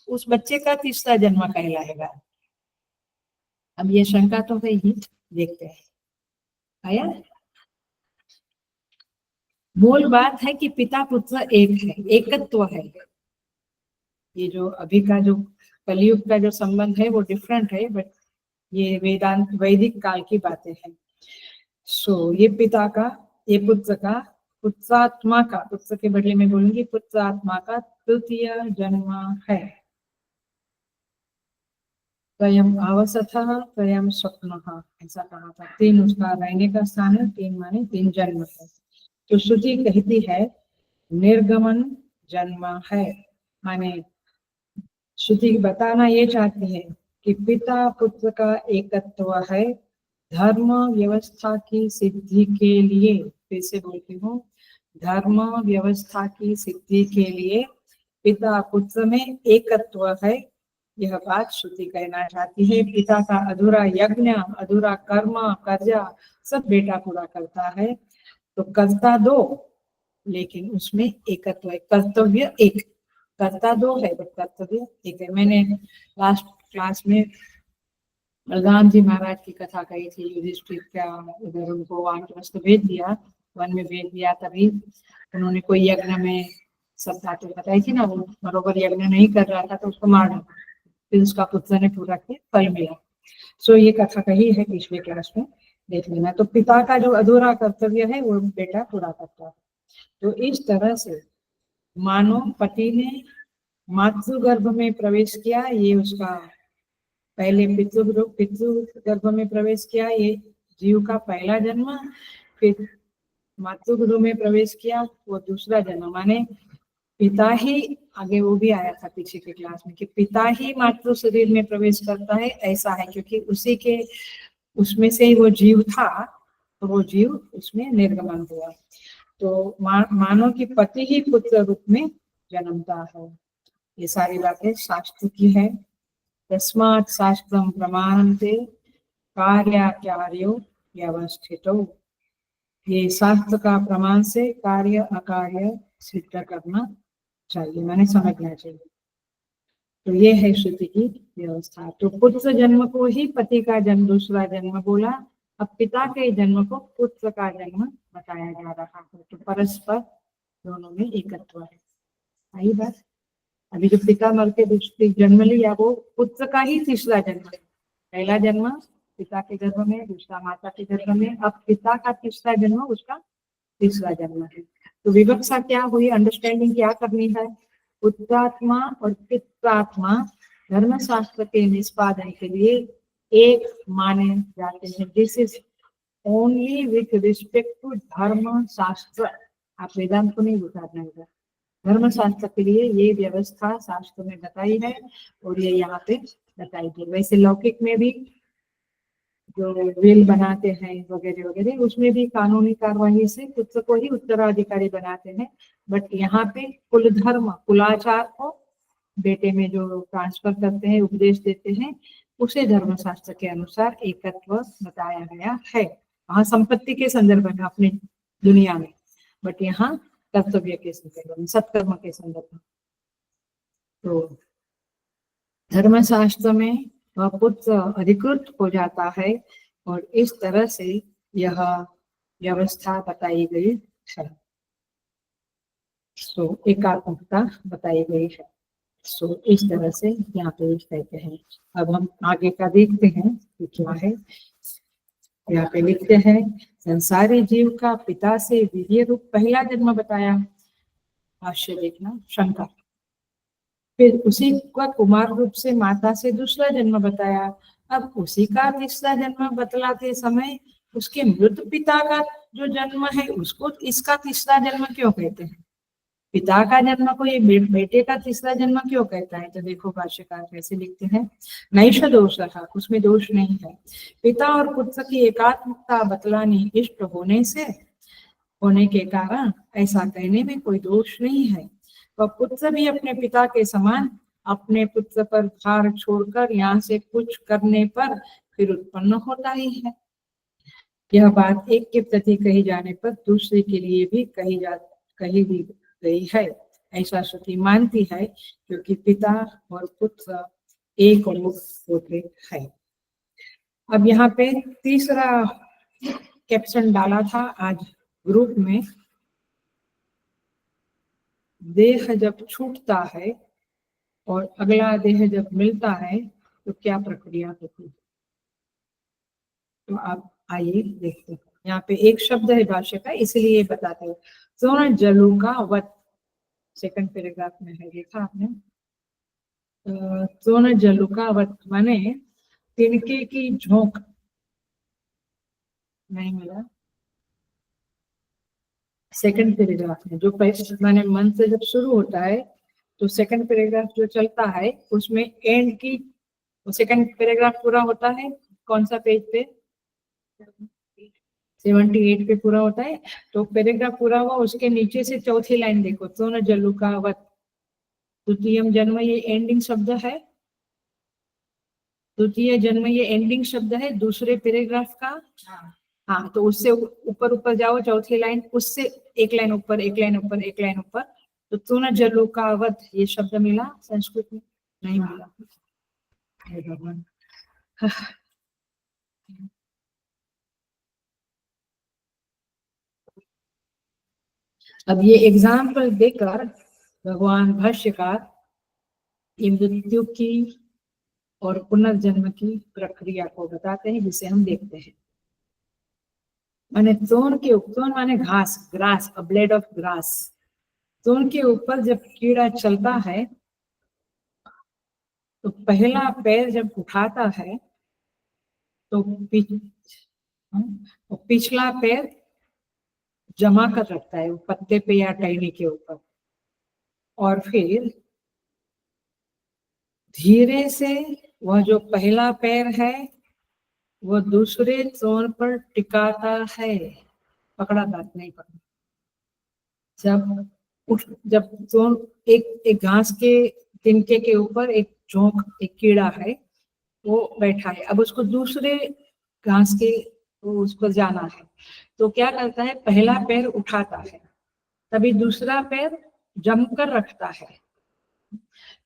उस बच्चे का तीसरा जन्म कहलाएगा। अब ये शंका तो है ही, देखते हैं। आया? मूल बात है कि पिता पुत्र एक है, एकत्व है। ये जो अभी का जो कलयुग का जो संबंध है वो डिफरेंट है, बट ये वेदांत वैदिक काल की बातें हैं। सो ये पिता का, ये पुत्र का, पुत्रात्मा का, पुत्र के बदले में बोलूंगी पुत्रात्मा का तृतीय जन्म है। स्वयं अवसथः स्वयं स्वप्नः, ऐसा कहा था। 3 उसका रहने का स्थान है, 3 माने 3 जन्म है। तो श्रुति कहती है निर्गमन जन्म है, माने श्रुति बताना ये चाहती है कि पिता पुत्र का एकत्व है। धर्म व्यवस्था की सिद्धि के लिए, फिर से बोलती हूँ, धर्म व्यवस्था की सिद्धि के लिए पिता पुत्र में एकत्व है। यह बात श्रुति कहना चाहती है। पिता का अधूरा यज्ञ, अधूरा कर्म, कर्जा सब बेटा पूरा करता है। तो कर्ता 2, लेकिन उसमें एकत्व है। कर्तव्य एक, कर्ता 2 है बट कर्तव्य एक है। मैंने लास्ट क्लास में बलराम जी महाराज की कथा कही थी। युधिष्ठिर का उधर उनको वानप्रस्थ भेज दिया, वन में भेज दिया, तभी उन्होंने कोई यज्ञ में सब बातें बताई थी ना, वो बरोबर यज्ञ नहीं कर रहा था तो उसको मार डाला, फिर उसका पुत्र ने पूरा के फल मिला। सो ये कथा कही है पिछले क्लास में, देख लेना। तो पिता का जो अधूरा कर्तव्य है वो बेटा पूरा करता है। तो इस तरह से मानो पति ने मातृ गर्भ में प्रवेश किया, ये उसका पहले पितृ गर्भ में प्रवेश किया, ये जीव का पहला जन्म। फिर मातृ गर्भ में प्रवेश किया, वो दूसरा जन्म। माने पिता ही, आगे वो भी आया था पीछे के क्लास में, कि पिता ही मातृ शरीर में प्रवेश करता है, ऐसा है क्योंकि उसी के उसमें से ही वो जीव था, तो वो जीव उसमें निर्गमन हुआ। तो मानो कि पति ही पुत्र रूप में जन्मता है। ये सारी बातें शास्त्र की है। तस्मात् शास्त्रम प्रमाणन्ते कार्याकार्यो व्यवस्थितो। ये शास्त्र का प्रमाण से कार्य अकार्य सिद्ध करना चाहिए, मैंने समझना चाहिए। तो ये है श्रुति की व्यवस्था। तो पुत्र जन्म को ही पति का जन्म, दूसरा जन्म बोला। अब पिता के जन्म को पुत्र का जन्म बताया जा रहा है। तो परस्पर दोनों में एकत्व है। सही बात। अभी जो पिता मर के दूसरी जन्म लिया वो पुत्र का ही तीसरा जन्म है। पहला जन्म पिता के गर्भ में, दूसरा माता के गर्भ में, अब पिता का तीसरा जन्म उसका तीसरा जन्म है। तो विवक्षा क्या हुई, अंडरस्टैंडिंग क्या करनी है। पुत्रात्मा और पित्रात्मा धर्मशास्त्र के निष्पादन के लिए एक माने जाते हैं। This is only with respect to dharma shastra. आप वेदांत को नहीं उतारना होगा, धर्म शास्त्र के लिए ये व्यवस्था शास्त्र में बताई है और ये यहाँ पे बताई है। वैसे लौकिक में भी जो विल बनाते हैं वगैरह वगैरह, उसमें भी कानूनी कार्यवाही से पुत्र को ही उत्तराधिकारी बनाते हैं। बट यहाँ पे कुल धर्म, कुलाचार को बेटे में जो ट्रांसफर करते हैं, उपदेश देते हैं, उसे धर्मशास्त्र के अनुसार एकत्व बताया गया है। वहाँ संपत्ति के संदर्भ में अपनी दुनिया में, बट यहाँ कर्तव्य के संदर्भ में, सत्कर्म के संदर्भ में। तो धर्मशास्त्र में वह पुत्र अधिकृत हो जाता है और इस तरह से यह व्यवस्था बताई गई है। सो एकात्मकता बताई गई है। सो इस तरह से यहाँ पे कहते हैं। अब हम आगे का देखते हैं कि क्या है। यहाँ पे लिखते हैं संसारी जीव का पिता से विधेय रूप पहला जन्म बताया। भाष्य देखना, शंका। फिर उसी का कुमार रूप से माता से दूसरा जन्म बताया। अब उसी का तीसरा जन्म बतलाते समय उसके मृत पिता का जो जन्म है उसको इसका तीसरा जन्म क्यों कहते हैं। पिता का जन्म को ये बेटे का तीसरा जन्म क्यों कहता है? तो देखो भाष्यकार कैसे लिखते हैं, नैष दोष, उसमें दोष नहीं है। पिता और पुत्र की एकात्मकता बतलानी इष्ट होने के कारण ऐसा कहने में कोई दोष नहीं है। वह पुत्र भी अपने पिता के समान अपने पुत्र पर भार छोड़कर यहाँ से कुछ करने पर फिर उत्पन्न होता ही है। यह बात एक के प्रति कही जाने पर दूसरे के लिए भी कही दी गई है, ऐसा श्रुति मानती है, क्योंकि पिता और पुत्र एक रूप होते हैं। अब यहाँ पे तीसरा कैप्शन डाला था आज ग्रुप में, देह जब छूटता है और अगला देह जब मिलता है तो क्या प्रक्रिया होती है। तो आप आइए देखते हैं। यहाँ पे एक शब्द है भाष्य का, इसलिए बताते हैं। सोन जलू का वत, सेकंड पैराग्राफ में है, देखा आपने। सोन जलू का वत माने तिनके की झोंक, नहीं मिला सेकंड पैराग्राफ में, जो माने मन से जब शुरू होता है तो सेकंड पैराग्राफ जो चलता है उसमें एंड की, सेकंड पैराग्राफ पूरा होता है कौन सा पेज पे, 78 पे पूरा होता है। तो पैराग्राफ पूरा हुआ, उसके नीचे से चौथी लाइन देखो, तो न जल्लू का वत द्वितीय जन्म, ये एंडिंग शब्द है। द्वितीय जन्म ये एंडिंग शब्द है दूसरे पैराग्राफ का। हाँ, तो उससे ऊपर ऊपर जाओ, चौथी लाइन, उससे एक लाइन ऊपर, एक लाइन ऊपर, एक लाइन ऊपर, तो तून जल्लू का वत ये शब्द मिला संस्कृत में, नहीं मिला। भगवान, अब ये एग्जाम्पल देकर भगवान भाष्यकार मृत्यु की और पुनर्जन्म की प्रक्रिया को बताते हैं, जिसे हम देखते हैं। माने तोन के ऊपर, माने घास, grass, a blade of grass, तोन के ऊपर जब कीड़ा चलता है तो पहला पैर जब उठाता है तो पिछला पैर जमा कर रखता है पत्ते पे या टहनी के ऊपर, और फिर धीरे से वह जो पहला पैर है वो दूसरे तोन पर टिकाता है, पकड़ा बात नहीं पकड़ा। जब तोन एक घास के तिनके के ऊपर एक झोंक, एक कीड़ा है वो बैठा है, अब उसको दूसरे घास के उस पर जाना है, तो क्या करता है, पहला पैर उठाता है, तभी दूसरा पैर जमकर रखता है,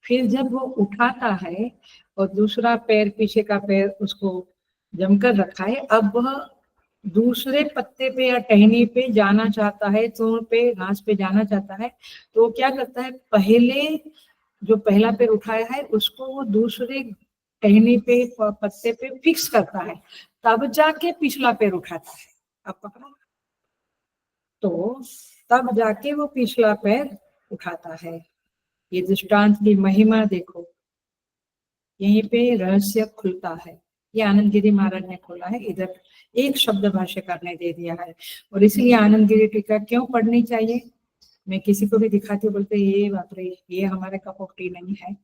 फिर जब वो उठाता है और दूसरा पैर, पीछे का पैर उसको जमकर रखा है, अब वह दूसरे पत्ते पे या टहनी पे जाना चाहता है, तोड़ पे, घास पे जाना चाहता है, तो वो क्या करता है, पहले जो पहला पैर उठाया है उसको वो दूसरे टहनी पे, पत्ते पे फिक्स करता है, तब जाके पिछला पैर उठाता है। अब पकड़ा, तो तब जाके वो पिछला पैर उठाता है। ये दृष्टांत की महिमा देखो, यहीं पे रहस्य खुलता है। ये आनंद गिरी महाराज ने खोला है, इधर एक शब्द भाष्यकार ने दे दिया है, और इसलिए आनंद गिरी टीका क्यों पढ़नी चाहिए। मैं किसी को भी दिखाती हूँ, बोलते ये बाप रे, ये हमारे कप ऑफ टी नहीं है,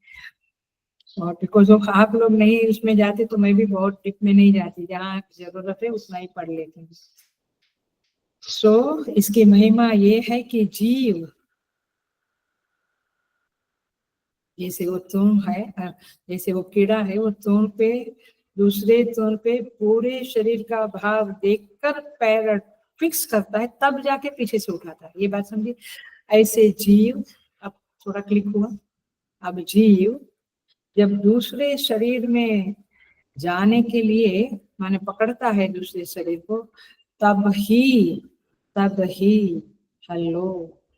और बिकॉज ऑफ आप लोग नहीं उसमें जाते तो मैं भी बहुत टिप में नहीं जाती, जहाँ जरूरत है उतना ही पढ़ लेती हूँ। सो इसकी महिमा ये है कि जीव जैसे वो तोन है, जैसे वो कीड़ा है, वो तोन पे, दूसरे तोन पे पूरे शरीर का भाव देखकर पैर फिक्स करता है, तब जाके पीछे से उठाता है। ये बात समझिए। ऐसे जीव, अब थोड़ा क्लिक हुआ, अब जीव जब दूसरे शरीर में जाने के लिए माने पकड़ता है दूसरे शरीर को, तब ही हेलो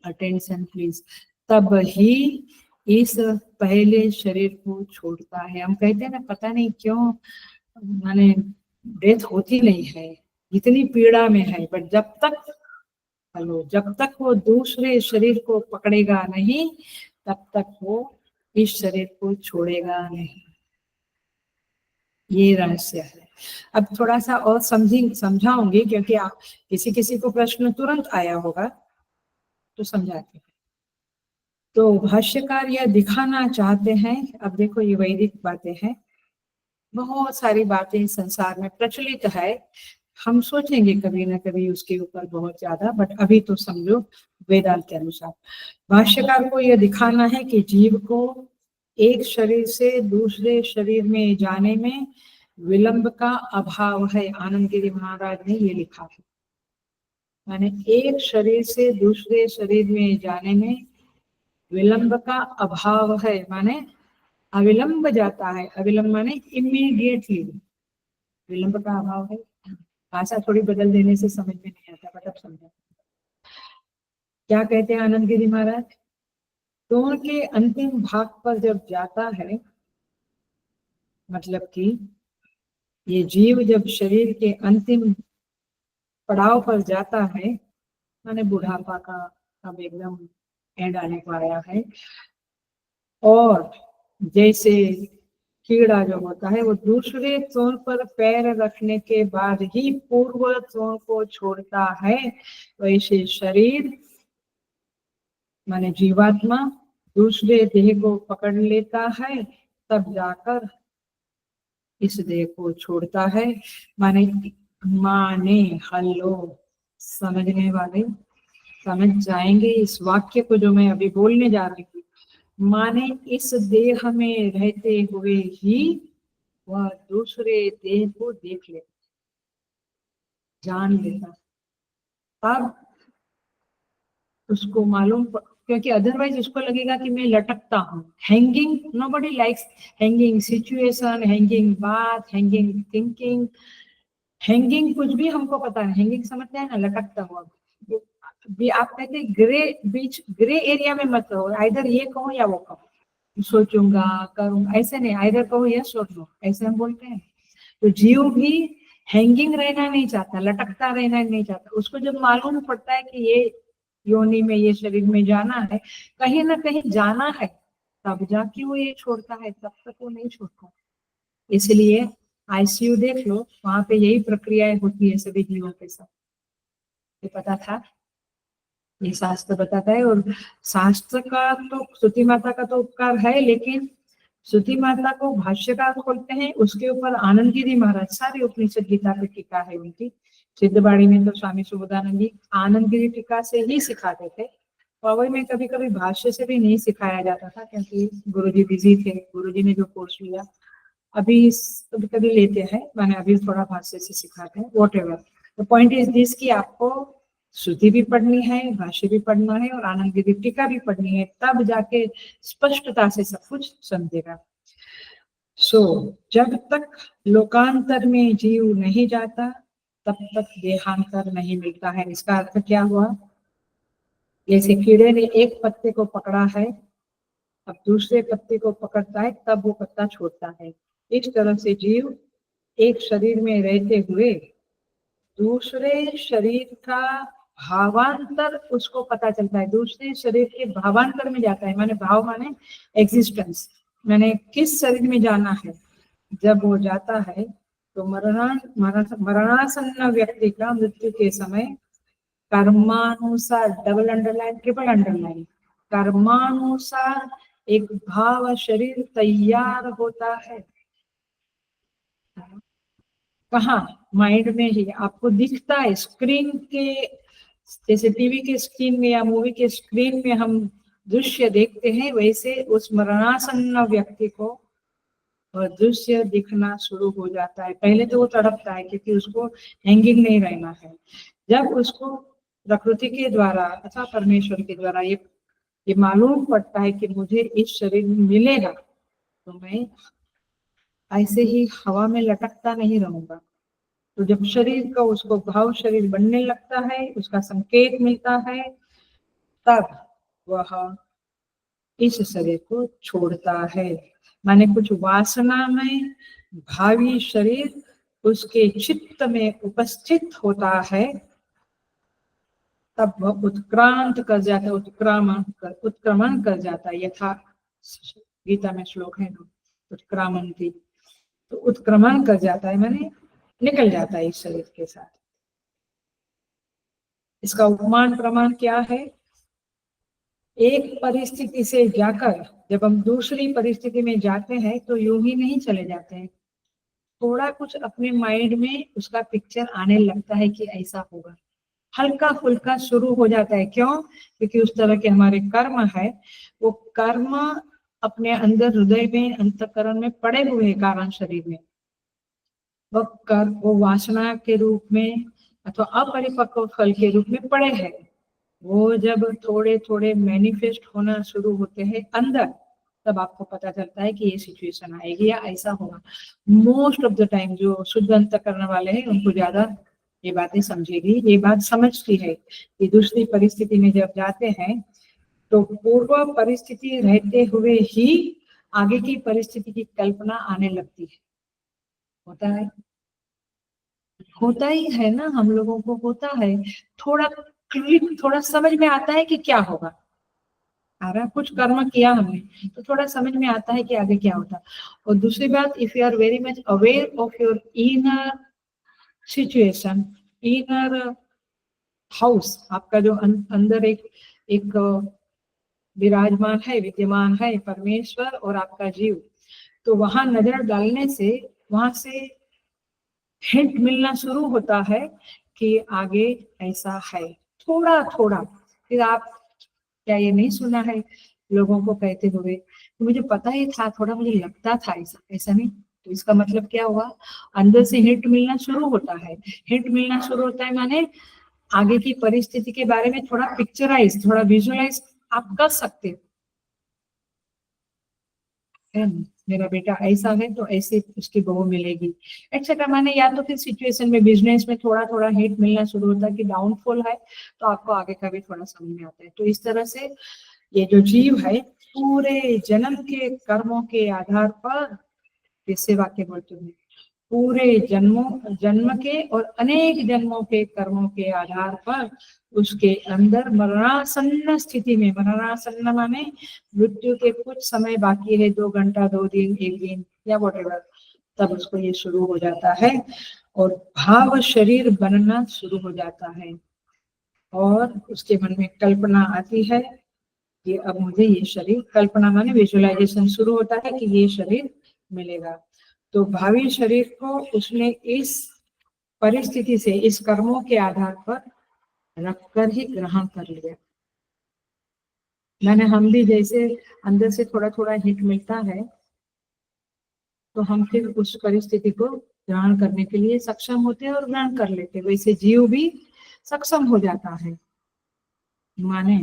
अटेंशन प्लीज, तब ही इस पहले शरीर को छोड़ता है। हम कहते हैं ना, पता नहीं क्यों माने डेथ होती नहीं है, इतनी पीड़ा में है, बट जब तक वो दूसरे शरीर को पकड़ेगा नहीं, तब तक वो इस शरीर को छोड़ेगा नहीं। ये रहस्य है। अब थोड़ा सा और समझाऊंगी, क्योंकि किसी को प्रश्न तुरंत आया होगा, तो समझाती हूँ। तो भाष्यकार यह दिखाना चाहते हैं, अब देखो ये वैदिक बातें हैं, बहुत सारी बातें संसार में प्रचलित है, हम सोचेंगे कभी ना कभी उसके ऊपर बहुत ज्यादा, बट अभी तो समझो वेदांत के अनुसार भाष्यकार को यह दिखाना है कि जीव को एक शरीर से दूसरे शरीर में जाने में विलंब का अभाव है। आनंद गिरी महाराज ने ये लिखा है, माने एक शरीर से दूसरे शरीर में जाने में विलंब का अभाव है, माने अविलंब जाता है, अविलंब माने इमीडिएटली, विलंब का अभाव है। भाषा थोड़ी बदल देने से समझ में नहीं आता, बट अब समझा। क्या कहते हैं आनंद गिरी महाराज, तोड़ के अंतिम भाग पर जब जाता है, मतलब कि ये जीव जब शरीर के अंतिम पड़ाव पर जाता है, माने बुढ़ापा का अब एकदम एंड आने को आया है, और जैसे कीड़ा जो होता है वो दूसरे चोर पर पैर रखने के बाद ही पूर्व चोर को छोड़ता है, वैसे शरीर माने जीवात्मा दूसरे देह को पकड़ लेता है, तब जाकर इस देह को छोड़ता है। माने माने हल्लो, समझने वाले समझ जाएंगे इस वाक्य को जो मैं अभी बोलने जा रही हूँ। माने इस देह में रहते हुए ही वह दूसरे देह को देख लेता, जान लेता, तब उसको मालूम, क्योंकि अदरवाइज उसको लगेगा कि मैं लटकता हूँ, hanging, nobody likes hanging situation, hanging बात, हैंगिंग थिंकिंग, हैंगिंग कुछ भी हमको पता है, हैंगिंग समझते हैं ना, लटकता हुआ भी। आप कहते ग्रे बीच, ग्रे एरिया में मत रहो, आइधर ये कहो या वो कहो, सोचूंगा करूंगा, ऐसे नहीं, आइधर कहो यस और नो, ऐसे हम बोलते हैं। तो जीव भी हैंगिंग रहना नहीं चाहता, लटकता रहना नहीं चाहता। उसको जब मालूम पड़ता है कि ये योनि में, ये शरीर में जाना है, कहीं ना कहीं जाना है, तब जाके वो ये छोड़ता है, तब तक वो नहीं छोड़ता। इसलिए आईसीयू देख लो, वहां पे यही प्रक्रियाएं होती है सभी जीवों के साथ। ये पता था, ये शास्त्र बताता है। और शास्त्र का तो स्तुति माता का तो उपकार है, लेकिन स्तुति माता को भाष्यकार खोलते हैं, उसके ऊपर आनंद गिरी महाराज, सारी उपनिषद गीता की टीका है उनकी। सिद्धबाड़ी में तो स्वामी सुबोधानंद जी आनंद गिरी टीका से ही सिखाते थे, पवई में कभी कभी भाष्य से भी नहीं सिखाया जाता था, क्योंकि गुरुजी बिजी थे, गुरुजी ने जो कोर्स लिया, अभी कभी कभी लेते हैं, मैंने अभी थोड़ा भाष्य से सिखाते हैं, what ever. The point is this कि आपको श्रुति भी पढ़नी है, भाष्य भी पढ़ना है, और आनंद गिरी टीका भी पढ़नी है, तब जाके स्पष्टता से सब कुछ समझेगा। सो जब तक लोकांतर में जीव नहीं जाता, तब तक देहांतर नहीं मिलता है। इसका अर्थ क्या हुआ, जैसे कीड़े ने एक पत्ते को पकड़ा है, अब दूसरे पत्ते को पकड़ता है, तब वो पत्ता छोड़ता है। इस तरह से जीव एक शरीर में रहते हुए दूसरे शरीर का भावांतर उसको पता चलता है, दूसरे शरीर के भावांतर में जाता है, माने भाव माने एग्जिस्टेंस, मैंने किस शरीर में जाना है। जब वो जाता है तो मरणासन्न व्यक्ति का मृत्यु के समय कर्मानुसार, डबल अंडरलाइन ट्रिपल अंडरलाइन, कर्मानुसार एक भाव शरीर तैयार होता है। कहाँ, माइंड में ही आपको दिखता है, स्क्रीन के, जैसे टीवी के स्क्रीन में या मूवी के स्क्रीन में हम दृश्य देखते हैं, वैसे उस मरणासन्न व्यक्ति को वह दृश्य दिखना शुरू हो जाता है। पहले तो वो तड़पता है, क्योंकि उसको हैंगिंग नहीं रहना है। जब उसको प्रकृति के द्वारा अथवा परमेश्वर के द्वारा ये मालूम पड़ता है कि मुझे इस शरीर में मिलेगा, तो मैं ऐसे ही हवा में लटकता नहीं रहूंगा। तो जब शरीर का उसको भाव शरीर बनने लगता है, उसका संकेत मिलता है, तब वह इस शरीर को छोड़ता है। माने कुछ वासना में भावी शरीर उसके चित्त में उपस्थित होता है, तब वह उत्क्रांत कर जाता है, उत्क्रमण कर जाता है। यथा गीता में श्लोक है ना, उत्क्रामंती, तो उत्क्रमण कर जाता है, माने निकल जाता है इस शरीर के साथ। इसका उपमान प्रमाण क्या है, एक परिस्थिति से जाकर जब हम दूसरी परिस्थिति में जाते हैं तो यूं ही नहीं चले जाते हैं, थोड़ा कुछ अपने माइंड में उसका पिक्चर आने लगता है कि ऐसा होगा, हल्का फुल्का शुरू हो जाता है। क्यों? क्योंकि उस तरह के हमारे कर्म है, वो कर्म अपने अंदर हृदय में अंतःकरण में पड़े हुए हैं कारण शरीर में, वो कर्म वो वासना के रूप में अथवा अपरिपक्व फल के रूप में पड़े हैं। वो जब थोड़े थोड़े मैनिफेस्ट होना शुरू होते हैं अंदर, तब आपको पता चलता है कि ये सिचुएशन आएगी या ऐसा होगा। मोस्ट ऑफ द टाइम जो शुद्ध अंतःकरण वाले हैं उनको ज्यादा ये बातें समझेगी, ये बात समझती है कि दूसरी परिस्थिति में जब जाते हैं तो पूर्व परिस्थिति रहते हुए ही आगे की परिस्थिति की कल्पना आने लगती है। होता है, होता ही है ना, हम लोगों को होता है। थोड़ा थोड़ा समझ में आता है कि क्या होगा, आ रहा कुछ कर्म किया हमने तो थोड़ा समझ में आता है कि आगे क्या होता। और दूसरी बात, if you are very much aware of your inner situation, inner house, आपका जो अंदर एक विराजमान है, विद्यमान है परमेश्वर और आपका जीव, तो वहां नजर डालने से वहां से हिंट मिलना शुरू होता है कि आगे ऐसा है, थोड़ा थोड़ा। फिर आप क्या ये नहीं सुना है लोगों को कहते हुए तो मुझे पता ही था, थोड़ा मुझे लगता था ऐसा, ऐसा नहीं। तो इसका मतलब क्या हुआ, अंदर से हिंट मिलना शुरू होता है। हिंट मिलना शुरू होता है माने आगे की परिस्थिति के बारे में थोड़ा पिक्चराइज, थोड़ा विजुअलाइज आप कर सकते हैं। मेरा बेटा ऐसा है तो ऐसे उसकी बहू मिलेगी एक्सेट्रा, माने या तो फिर सिचुएशन में बिजनेस में थोड़ा थोड़ा हिट मिलना शुरू होता है कि डाउनफॉल है, तो आपको आगे का भी थोड़ा समझ में आता है। तो इस तरह से ये जो जीव है पूरे जन्म के कर्मों के आधार पर, जैसे वाक्य बोलते हैं, पूरे जन्म के और अनेक जन्मों के कर्मों के आधार पर उसके अंदर मरणासन्न स्थिति में, मरणासन्न माने मृत्यु के कुछ समय बाकी है, 2 घंटा 2 दिन 1 दिन या वॉटेवर, तब उसको ये शुरू हो जाता है और भाव शरीर बनना शुरू हो जाता है। और उसके मन में कल्पना आती है कि अब मुझे ये शरीर, कल्पना माने विजुअलाइजेशन शुरू होता है कि ये शरीर मिलेगा। तो भावी शरीर को उसने इस परिस्थिति से, इस कर्मों के आधार पर रखकर ही ग्रहण कर लिया। मैंने हम भी जैसे अंदर से थोड़ा थोड़ा हिट मिलता है तो हम फिर उस परिस्थिति को ग्रहण करने के लिए सक्षम होते हैं और ग्रहण कर लेते हैं, वैसे जीव भी सक्षम हो जाता है। माने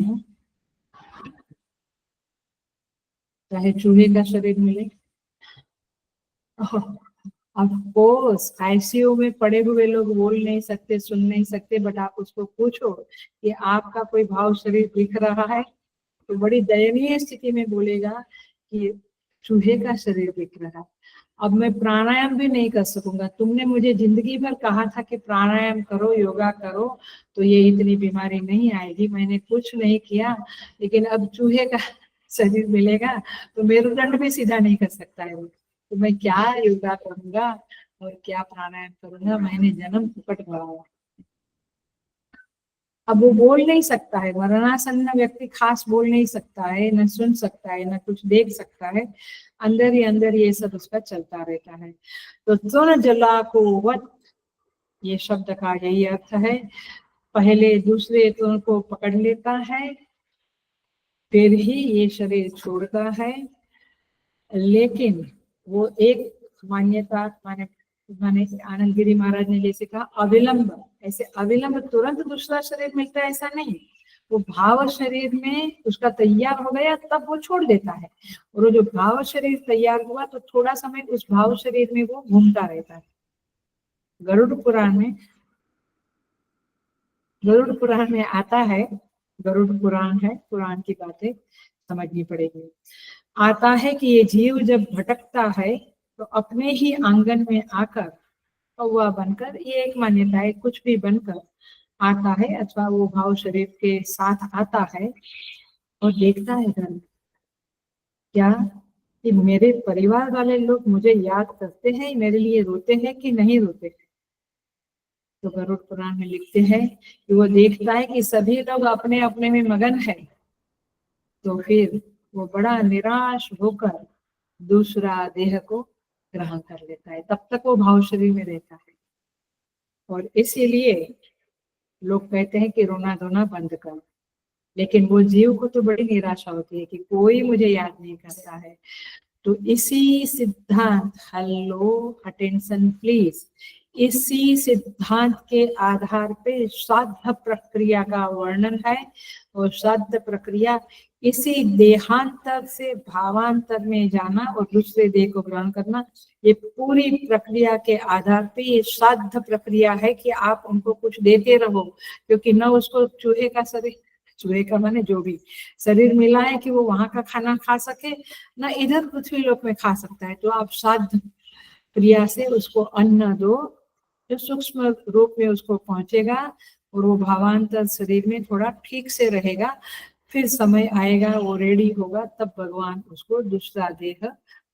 चाहे चूहे का शरीर मिले, ऑफ कोर्स आईसीयू में पड़े हुए लोग बोल नहीं सकते, सुन नहीं सकते, बट आप उसको पूछो कि आपका कोई भाव शरीर दिख रहा है तो बड़ी दयनीय स्थिति में बोलेगा कि चूहे का शरीर दिख रहा है। अब मैं प्राणायाम भी नहीं कर सकूंगा, तुमने मुझे जिंदगी भर कहा था कि प्राणायाम करो, योगा करो तो ये इतनी बीमारी नहीं आएगी, मैंने कुछ नहीं किया, लेकिन अब चूहे का शरीर मिलेगा तो मेरुदंड भी सीधा नहीं कर सकता है वो, तो मैं क्या योगा करूंगा और क्या प्राणायाम करूंगा, मैंने जन्म फुकट गवाया। अब वो बोल नहीं सकता है, मरणासन्न व्यक्ति खास बोल नहीं सकता है, न सुन सकता है, न कुछ देख सकता है, अंदर ही अंदर ये सब उसका चलता रहता है। तो तुन जला को वत, ये शब्द का यही अर्थ है, पहले दूसरे तुन को पकड़ लेता है फिर ही ये शरीर छोड़ता है। लेकिन वो एक मान्यता, माने माने आनंद गिरी महाराज ने जैसे कहा अविलंब, ऐसे अविलंब तुरंत दूसरा शरीर मिलता है ऐसा नहीं, वो भाव शरीर में उसका तैयार हो गया तब वो छोड़ देता है, और वो जो भाव शरीर तैयार हुआ तो थोड़ा समय उस भाव शरीर में वो घूमता रहता है। गरुड़ पुराण में, गरुड़ पुराण में आता है, गरुड़ पुराण है, पुराण की बातें समझनी पड़ेगी। आता है कि ये जीव जब भटकता है तो अपने ही आंगन में आकर कौवा बनकर, ये एक मान्यता है, कुछ भी बनकर आता है अथवा वो भाव शरीर के साथ आता है और देखता है घर क्या कि मेरे परिवार वाले लोग मुझे याद करते हैं, मेरे लिए रोते हैं कि नहीं रोते हैं। तो गरुड़ पुराण में लिखते हैं कि वो देखता है कि सभी लोग अपने अपने में मगन है, तो फिर वो बड़ा निराश होकर दूसरा देह को ग्रहण कर लेता है, तब तक वो भाव शरीर में रहता है। और इसीलिए लोग कहते हैं कि रोना धोना बंद करो, लेकिन वो जीव को तो बड़ी निराशा होती है कि कोई मुझे याद नहीं करता है। तो इसी सिद्धांत, हेलो अटेंशन प्लीज, इसी सिद्धांत के आधार पे श्राद्ध प्रक्रिया का वर्णन है। और श्राद्ध प्रक्रिया इसी देहांतर से भावांतर में जाना और दूसरे देह को ग्रहण करना, ये पूरी प्रक्रिया के आधार पे ये श्राद्ध प्रक्रिया है कि आप उनको कुछ देते रहो, क्योंकि न उसको चूहे का शरीर, चूहे का माने जो भी शरीर मिला है कि वो वहां का खाना खा सके, ना इधर पृथ्वी लोक में खा सकता है। तो आप श्राद्ध क्रिया से उसको अन्न दो जो सूक्ष्म रूप में उसको पहुंचेगा और वो भावांतर शरीर में थोड़ा ठीक से रहेगा। फिर समय आएगा, वो रेडी होगा, तब भगवान उसको दूसरा देह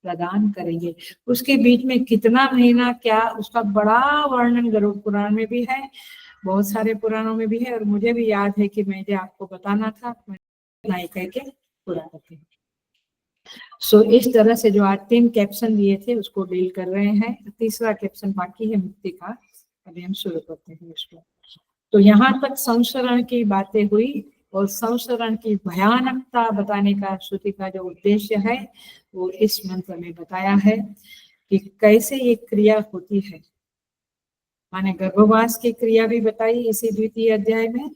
प्रदान करेंगे। उसके बीच में कितना महीना क्या, उसका बड़ा वर्णन गरुड़ पुराण में भी है, बहुत सारे पुराणों में भी है, और मुझे भी याद है कि मुझे आपको बताना था, नहीं कह के पूरा करते हैं। सो इस तरह से जो आज 3 कैप्शन दिए थे उसको डील कर रहे हैं। तीसरा कैप्शन बाकी है मुक्ति का, अभी हम शुरू करते हैं इसको। तो यहाँ तक संसरण की बातें हुई और संसरण की भयानकता बताने का श्रुति का जो उद्देश्य है वो इस मंत्र में बताया है कि कैसे ये क्रिया होती है। माने गर्भवास की क्रिया भी बताई इसी द्वितीय अध्याय में,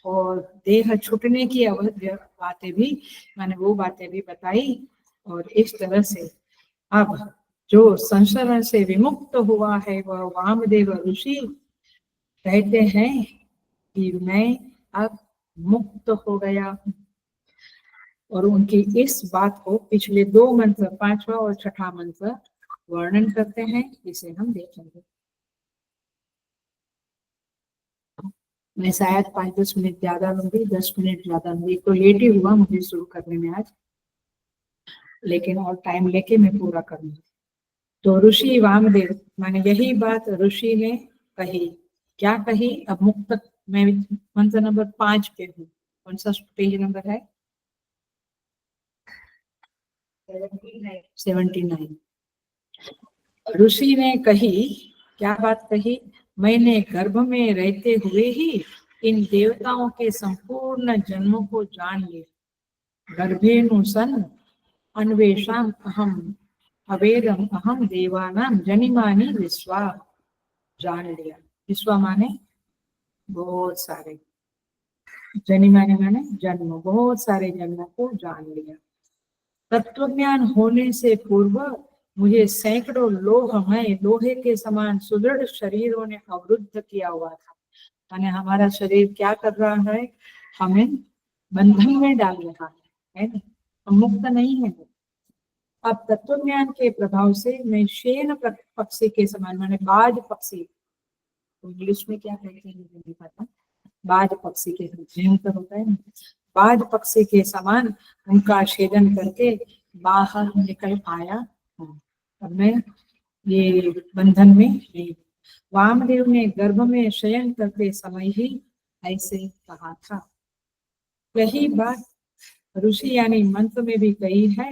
और देह छूटने की बातें भी, माने वो बातें भी बताई। और इस तरह से अब जो संसरण से विमुक्त हुआ है वह वामदेव ऋषि कहते हैं कि मैं अब मुक्त हो गया हूँ। और उनकी इस बात को पिछले 2 मंत्र, 5वां और 6ठा मंत्र वर्णन करते हैं, इसे हम देखेंगे। मैं शायद 5-10 मिनट ज्यादा लूंगी, 10 मिनट ज्यादा लूंगी, तो लेट ही हुआ मुझे शुरू करने में आज, लेकिन और टाइम लेके मैं पूरा करूंगी। तो ऋषि वामदेव, माने यही बात ऋषि ने कही। क्या कही? अब मुक्त, मैं मंत्र नंबर 5 पे हूँ। कौन सा पेज नंबर है? 79। ऋषि ने कही, क्या बात कही? मैंने गर्भ में रहते हुए ही इन देवताओं के संपूर्ण जन्मों को जान लिया। गर्भेनु सन अन्वेषाम अहम अवेदम अहम देवानाम जनिमानी विश्वा, जान लिया। विश्वा माने बहुत सारे, जनिमानी माने जन्म, बहुत सारे जन्मों को जान लिया। तत्वज्ञान होने से पूर्व मुझे सैकड़ों लोहमय, लोहे के समान सुदृढ़ शरीरों ने अवरुद्ध किया हुआ था। माने हमारा शरीर क्या कर रहा है? हमें बंधन में डाल रहा है ना? हम मुक्त नहीं है। अब तत्वज्ञान के प्रभाव से मैं शेन पक्षी के समान, माने बाज पक्षी, इंग्लिश में क्या कहते हैं मुझे नहीं पता, बाज पक्षी के भयंकर होता है ना, बाज पक्षी के समान उनका छेदन करके बाहर निकल आया हूँ। अब मैं ये बंधन में नहीं। वामदेव ने गर्भ में शयन करते समय ही ऐसे कहा था। यही बात ऋषि यानी मंत्र में भी कही है।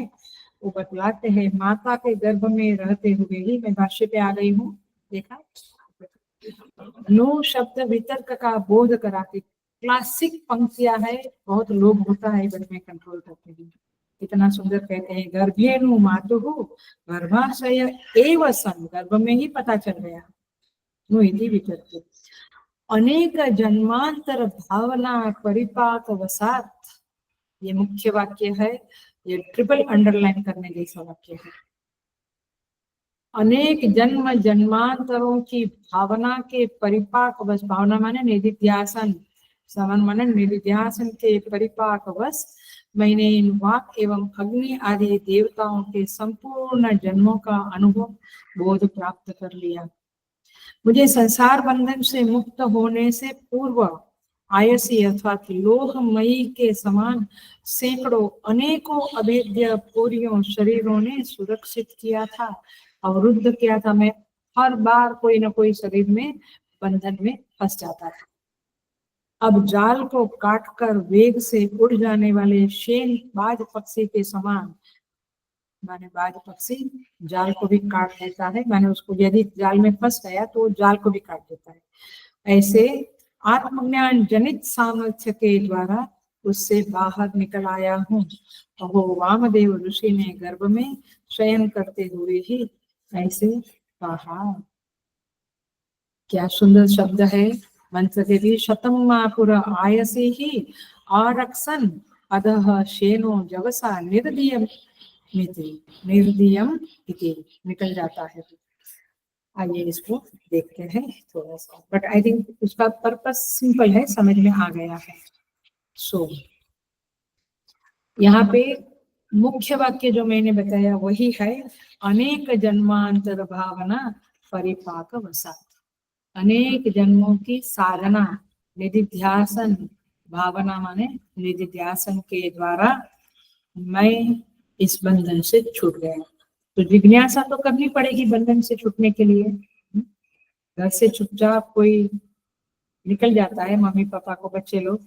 वो बतलाते हैं, माता के गर्भ में रहते हुए ही, मैं भाष्य पे आ गई हूँ, देखा, नो शब्द वितर्क का बोध कराते, क्लासिक पंक्तियां है, बहुत लोग होता है बट में कंट्रोल करते हैं। इतना सुंदर कहते हैं, गर्भेनु मातुः गर्भाशय एव सन, गर्भ में ही पता चल गया। नो इति वितर्क अनेक जन्मांतर भावना परिपाक वसात, ये मुख्य वाक्य है, ये ट्रिपल अंडरलाइन करने जैसा वाक्य है। अनेक जन्म जन्मांतरों की भावना के परिपाक वश, भावना माने निधिध्यासन, सवन माने निधिध्यासन के परिपाक वश मैंने इन वाक एवं अग्नि आदि देवताओं के संपूर्ण जन्मों का अनुभव बोध प्राप्त कर लिया। मुझे संसार बंधन से मुक्त होने से पूर्व आयसी अर्थात लोहमयी के समान सैकड़ों अनेकों अभेद्य पूरियों शरीरों ने सुरक्षित किया था, अवरुद्ध किया था। मैं हर बार कोई ना कोई शरीर में बंधन में फंस जाता था। अब जाल को काटकर वेग से उड़ जाने वाले शेन बाज पक्षी के समान, माने बाज पक्षी जाल को भी काट देता है, माने उसको यदि जाल में फंस गया तो जाल को भी काट देता है। ऐसे आत्मज्ञान जनित सामर्थ्य के द्वारा उससे बाहर निकल आया हूँ। वो वामदेव ऋषि ने गर्भ में शयन करते हुए ही ऐसे कहा। क्या सुंदर शब्द है। मंत्र के भी शतम मापुर आयसे ही आरक्षण अधः शेनो जगसा निर्दीयम निर्दीयम निकल जाता है। आइए इसको देखते हैं थोड़ा सा, बट आई थिंक उसका पर्पस सिंपल है, समझ में आ गया है। सो यहाँ पे मुख्य वाक्य जो मैंने बताया वही है, अनेक जन्मांतर भावना परिपाक वसात। अनेक जन्मों की साधना निधिध्यासन, भावना माने निधिध्यासन के द्वारा मैं इस बंधन से छूट गया। तो जिज्ञासा तो करनी पड़ेगी बंधन से छूटने के लिए। घर से चुपचाप कोई निकल जाता है, मम्मी पापा को बच्चे लोग,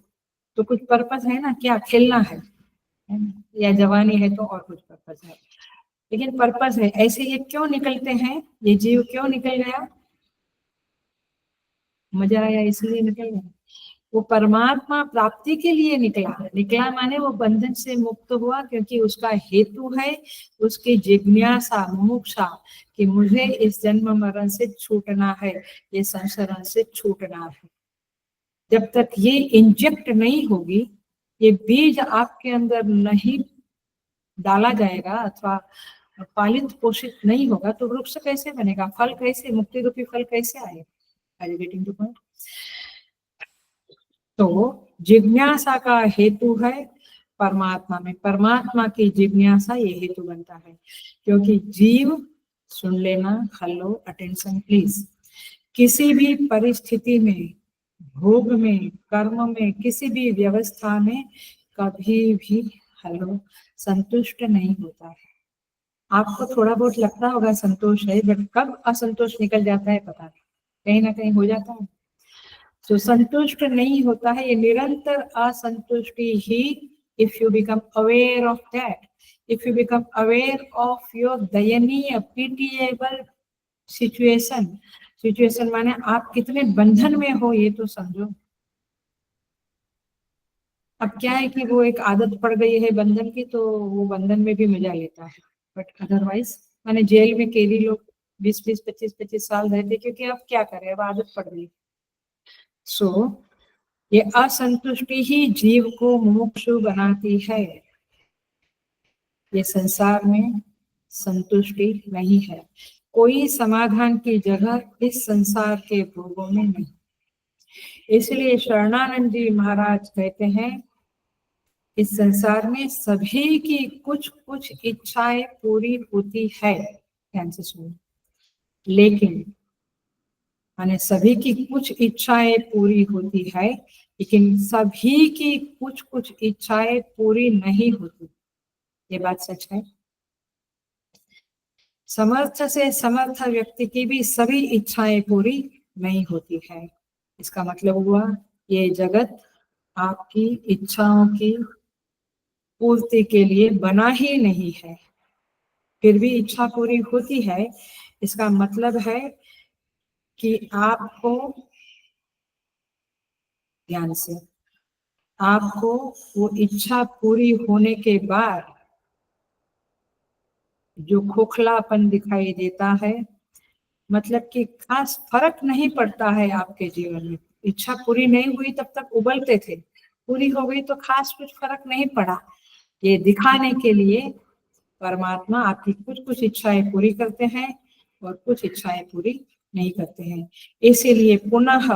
तो कुछ पर्पस है ना, क्या खेलना है या जवानी है तो और कुछ पर्पस है, लेकिन पर्पस है। ऐसे ये क्यों निकलते हैं, ये जीव क्यों निकल गया, मजा आया इसलिए निकल गया। वो परमात्मा प्राप्ति के लिए निकला। निकला माने वो बंधन से मुक्त हुआ, क्योंकि उसका हेतु है उसकी जिज्ञासा, मुमुक्षा, कि मुझे इस जन्म मरण से छूटना है, ये संसार से छूटना है। जब तक ये इंजेक्ट नहीं होगी, ये बीज आपके अंदर नहीं डाला जाएगा अथवा पालित पोषित नहीं होगा, तो वृक्ष कैसे बनेगा, फल कैसे, मुक्ति रूपी फल कैसे आएगा। Are you getting the point? तो जिज्ञासा का हेतु है परमात्मा में, परमात्मा की जिज्ञासा ये हेतु बनता है। क्योंकि जीव, सुन लेना, हेलो अटेंशन प्लीज, किसी भी परिस्थिति में, भोग में, कर्म में, किसी भी व्यवस्था में कभी भी हेलो संतुष्ट नहीं होता है। आपको थोड़ा बहुत लगता होगा संतोष है, बट कब असंतोष निकल जाता है पता नहीं, कहीं ना कहीं हो जाता है। तो संतुष्ट नहीं होता है, ये निरंतर असंतुष्टि ही, if you become aware of that, if you become aware of your दयनीय पिटिएबल सिचुएशन, सिचुएशन माने आप कितने बंधन में हो ये तो समझो। अब क्या है कि वो एक आदत पड़ गई है बंधन की, तो वो बंधन में भी मजा लेता है, बट अदरवाइज माने जेल में कैदी लोग 20-20, 25-25 साल रहते, क्योंकि अब क्या करें, अब आदत पड़ गई। सो ये असंतुष्टि ही जीव को मुमुक्षु बनाती है। ये संसार में संतुष्टि नहीं है, कोई समाधान की जगह इस संसार के भोगों में नहीं। इसलिए शरणानंद जी महाराज कहते हैं, इस संसार में सभी की कुछ कुछ इच्छाएं पूरी होती है, ध्यान से सुनो, लेकिन माने सभी की कुछ इच्छाएं पूरी होती है, लेकिन सभी की कुछ कुछ इच्छाएं पूरी नहीं होती। ये बात सच है। समर्थ से समर्थ व्यक्ति की भी सभी इच्छाएं पूरी नहीं होती है। इसका मतलब हुआ ये जगत आपकी इच्छाओं की पूर्ति के लिए बना ही नहीं है। फिर भी इच्छा पूरी होती है, इसका मतलब है कि आपको, ध्यान से, आपको वो इच्छा पूरी होने के बाद जो खोखलापन दिखाई देता है, मतलब कि खास फर्क नहीं पड़ता है आपके जीवन में। इच्छा पूरी नहीं हुई तब तक उबलते थे, पूरी हो गई तो खास कुछ फर्क नहीं पड़ा। ये दिखाने के लिए परमात्मा आपकी कुछ कुछ इच्छाएं पूरी करते हैं और कुछ इच्छाएं पूरी नहीं करते हैं। इसीलिए पुनः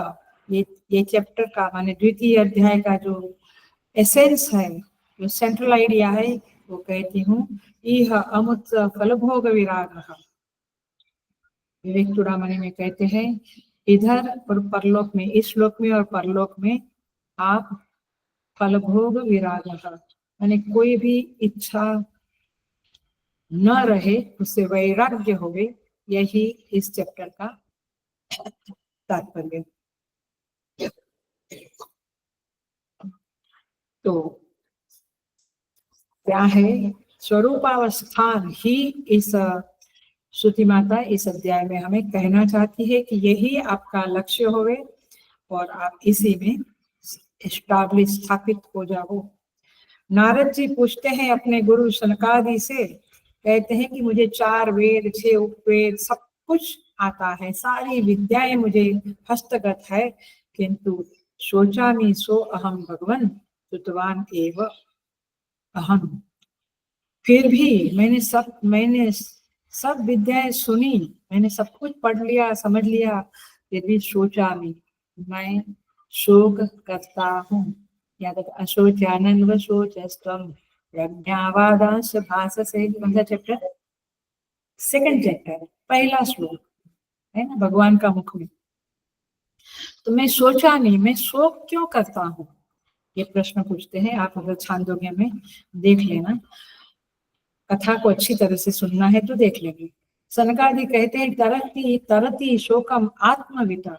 ये चैप्टर का माने द्वितीय अध्याय का जो एसेंस है, जो सेंट्रल आइडिया है, वो कहती हूँ, इह अमुत फलभोग विराग। विवेक चूड़ामणि में कहते हैं, इधर और परलोक में, इस श्लोक में और परलोक में आप फलभोग विराग, माने कोई भी इच्छा न रहे, उससे वैराग्य होवे, यही इस चैप्टर का तात्पर्य। तो क्या है, स्वरूपावस्थान ही इस श्रुति माता इस अध्याय में हमें कहना चाहती है कि यही आपका लक्ष्य होवे और आप इसी में एस्टैब्लिश स्थापित हो जाओ। नारद जी पूछते हैं अपने गुरु सनकादि से, कहते हैं कि मुझे 4 वेद 6 उपवेद सब कुछ आता है, सारी विद्याएं मुझे हस्तगत है, किंतु शोचामि सो अहम भगवन श्रुतवान एव अहम। फिर भी मैंने सब विद्याएं सुनी, मैंने सब कुछ पढ़ लिया समझ लिया, फिर भी सोचामि, मैं शोक करता हूँ। या तक अशोचानन व शोचस्तम प्रज्ञावादांश भाससे, कौन सा चैप्टर? सेकंड चैप्टर, पहला श्लोक है ना भगवान का मुख में। तो मैं सोचा नहीं, मैं शोक क्यों करता हूँ, ये प्रश्न पूछते हैं। आप अगर छांदोग्य में देख लेना, कथा को अच्छी तरह से सुनना है तो देख लेंगे। सनकादि कहते हैं तरती तरती शोकम आत्मविता,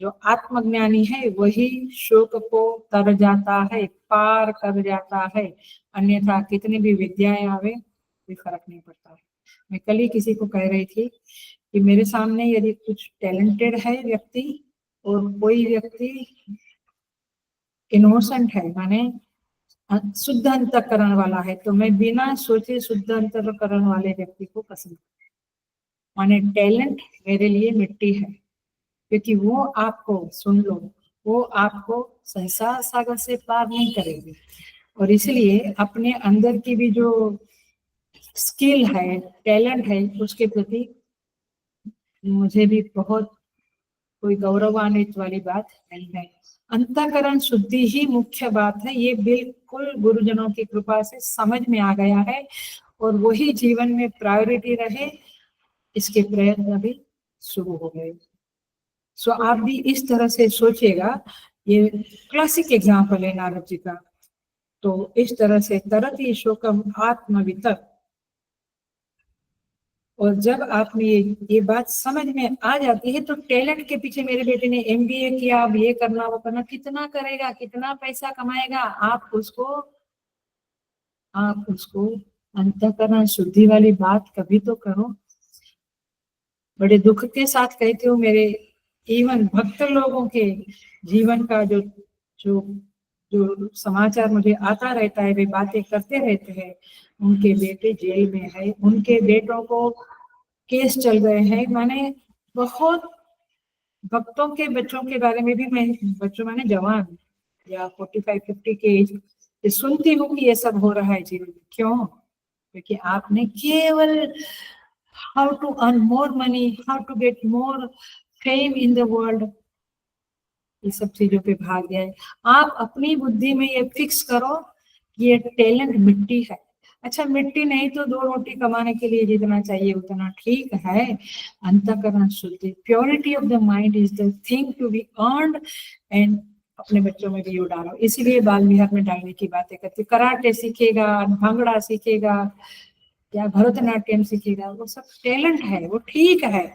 जो आत्मज्ञानी है वही शोक को तर जाता है, पार कर जाता है, अन्यथा कितनी भी विद्याएं आवे कोई फर्क नहीं पड़ता है। मैं कल ही किसी को कह रही थी कि मेरे सामने यदि कुछ टैलेंटेड है व्यक्ति और कोई व्यक्ति इनोसेंट है, माने शुद्ध अंतःकरण वाला है, तो मैं बिना सोचे शुद्ध अंतःकरण वाले व्यक्ति को पसंद, माने टैलेंट मेरे लिए मिट्टी है, क्योंकि वो आपको, सुन लो, वो आपको संसार सागर से पार नहीं करेगी। और इसलिए अपने अंदर की भी जो स्किल है, टैलेंट है, उसके प्रति मुझे भी बहुत कोई गौरवान्वित वाली बात नहीं है। अंतःकरण शुद्धि ही मुख्य बात है, ये बिल्कुल गुरुजनों की कृपा से समझ में आ गया है, और वही जीवन में प्रायोरिटी रहे, इसके प्रयत्न भी शुरू हो गए। सो आप भी इस तरह से सोचिएगा, ये क्लासिक एग्जाम्पल है नारद जी का। तो इस तरह से तरति शोकम आत्मवितक, और जब आपने ये बात समझ में आ जाती है तो टैलेंट के पीछे, मेरे बेटे ने MBA किया, अब ये करना वो करना, कितना करेगा, कितना पैसा कमाएगा, आप उसको अंतःकरण शुद्धि वाली बात कभी तो करो। बड़े दुख के साथ कहती हूँ, मेरे इवन भक्त लोगों के जीवन का जो जो जो समाचार मुझे आता रहता है, वे बातें करते रहते हैं, उनके बेटे जेल में है, उनके बेटों को केस चल रहे हैं, माने बहुत भक्तों के बच्चों के बारे में भी मैं, बच्चों माने जवान या 45-50 के एज, सुनती हूँ कि ये सब हो रहा है जीवन में। क्यों? क्योंकि आपने केवल how to earn more money, how to get more fame in the world, ये सब चीजों पे भाग गया है। आप अपनी बुद्धि में ये फिक्स करो कि ये टैलेंट मिट्टी है। अच्छा, मिट्टी नहीं तो 2 रोटी कमाने के लिए जितना चाहिए उतना ठीक है। अंतःकरण शुद्धि, purity of the mind is the thing to be earned, and अपने बच्चों में भी ये डालो। इसीलिए बाल विहार में डालने की बातें करती। कराटे सीखेगा, भांगड़ा सीखेगा या भरतनाट्यम सीखेगा, वो सब टैलेंट है, वो ठीक है,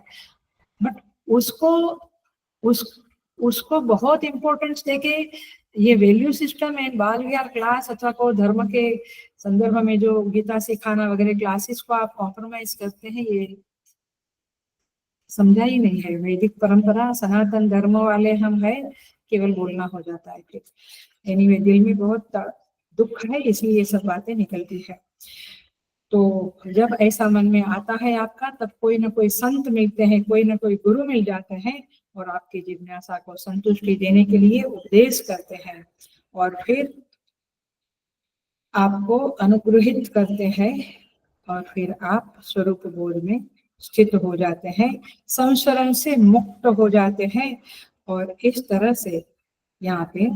बट उसको उस उसको बहुत इंपॉर्टेंस देके ये वैल्यू सिस्टम है, बाल विहार क्लास अथवा को धर्म के संदर्भ में जो गीता सिखाना वगैरह क्लासेस को आप कॉम्प्रोमाइज करते हैं, ये समझा ही नहीं है। वैदिक परंपरा सनातन धर्म वाले हम है, केवल बोलना हो जाता है। फिर एनीवे दिल में बहुत दुख है, इसलिए ये सब बातें निकलती है। तो जब ऐसा मन में आता है आपका, तब कोई ना कोई संत मिलते हैं, कोई ना कोई गुरु मिल जाते हैं, और आपकी जिज्ञासा को संतुष्टि देने के लिए उपदेश करते हैं, और फिर आपको अनुग्रहित करते हैं, और फिर आप स्वरूप बोध में स्थित हो जाते हैं, संशरण से मुक्त हो जाते हैं। और इस तरह से यहाँ पे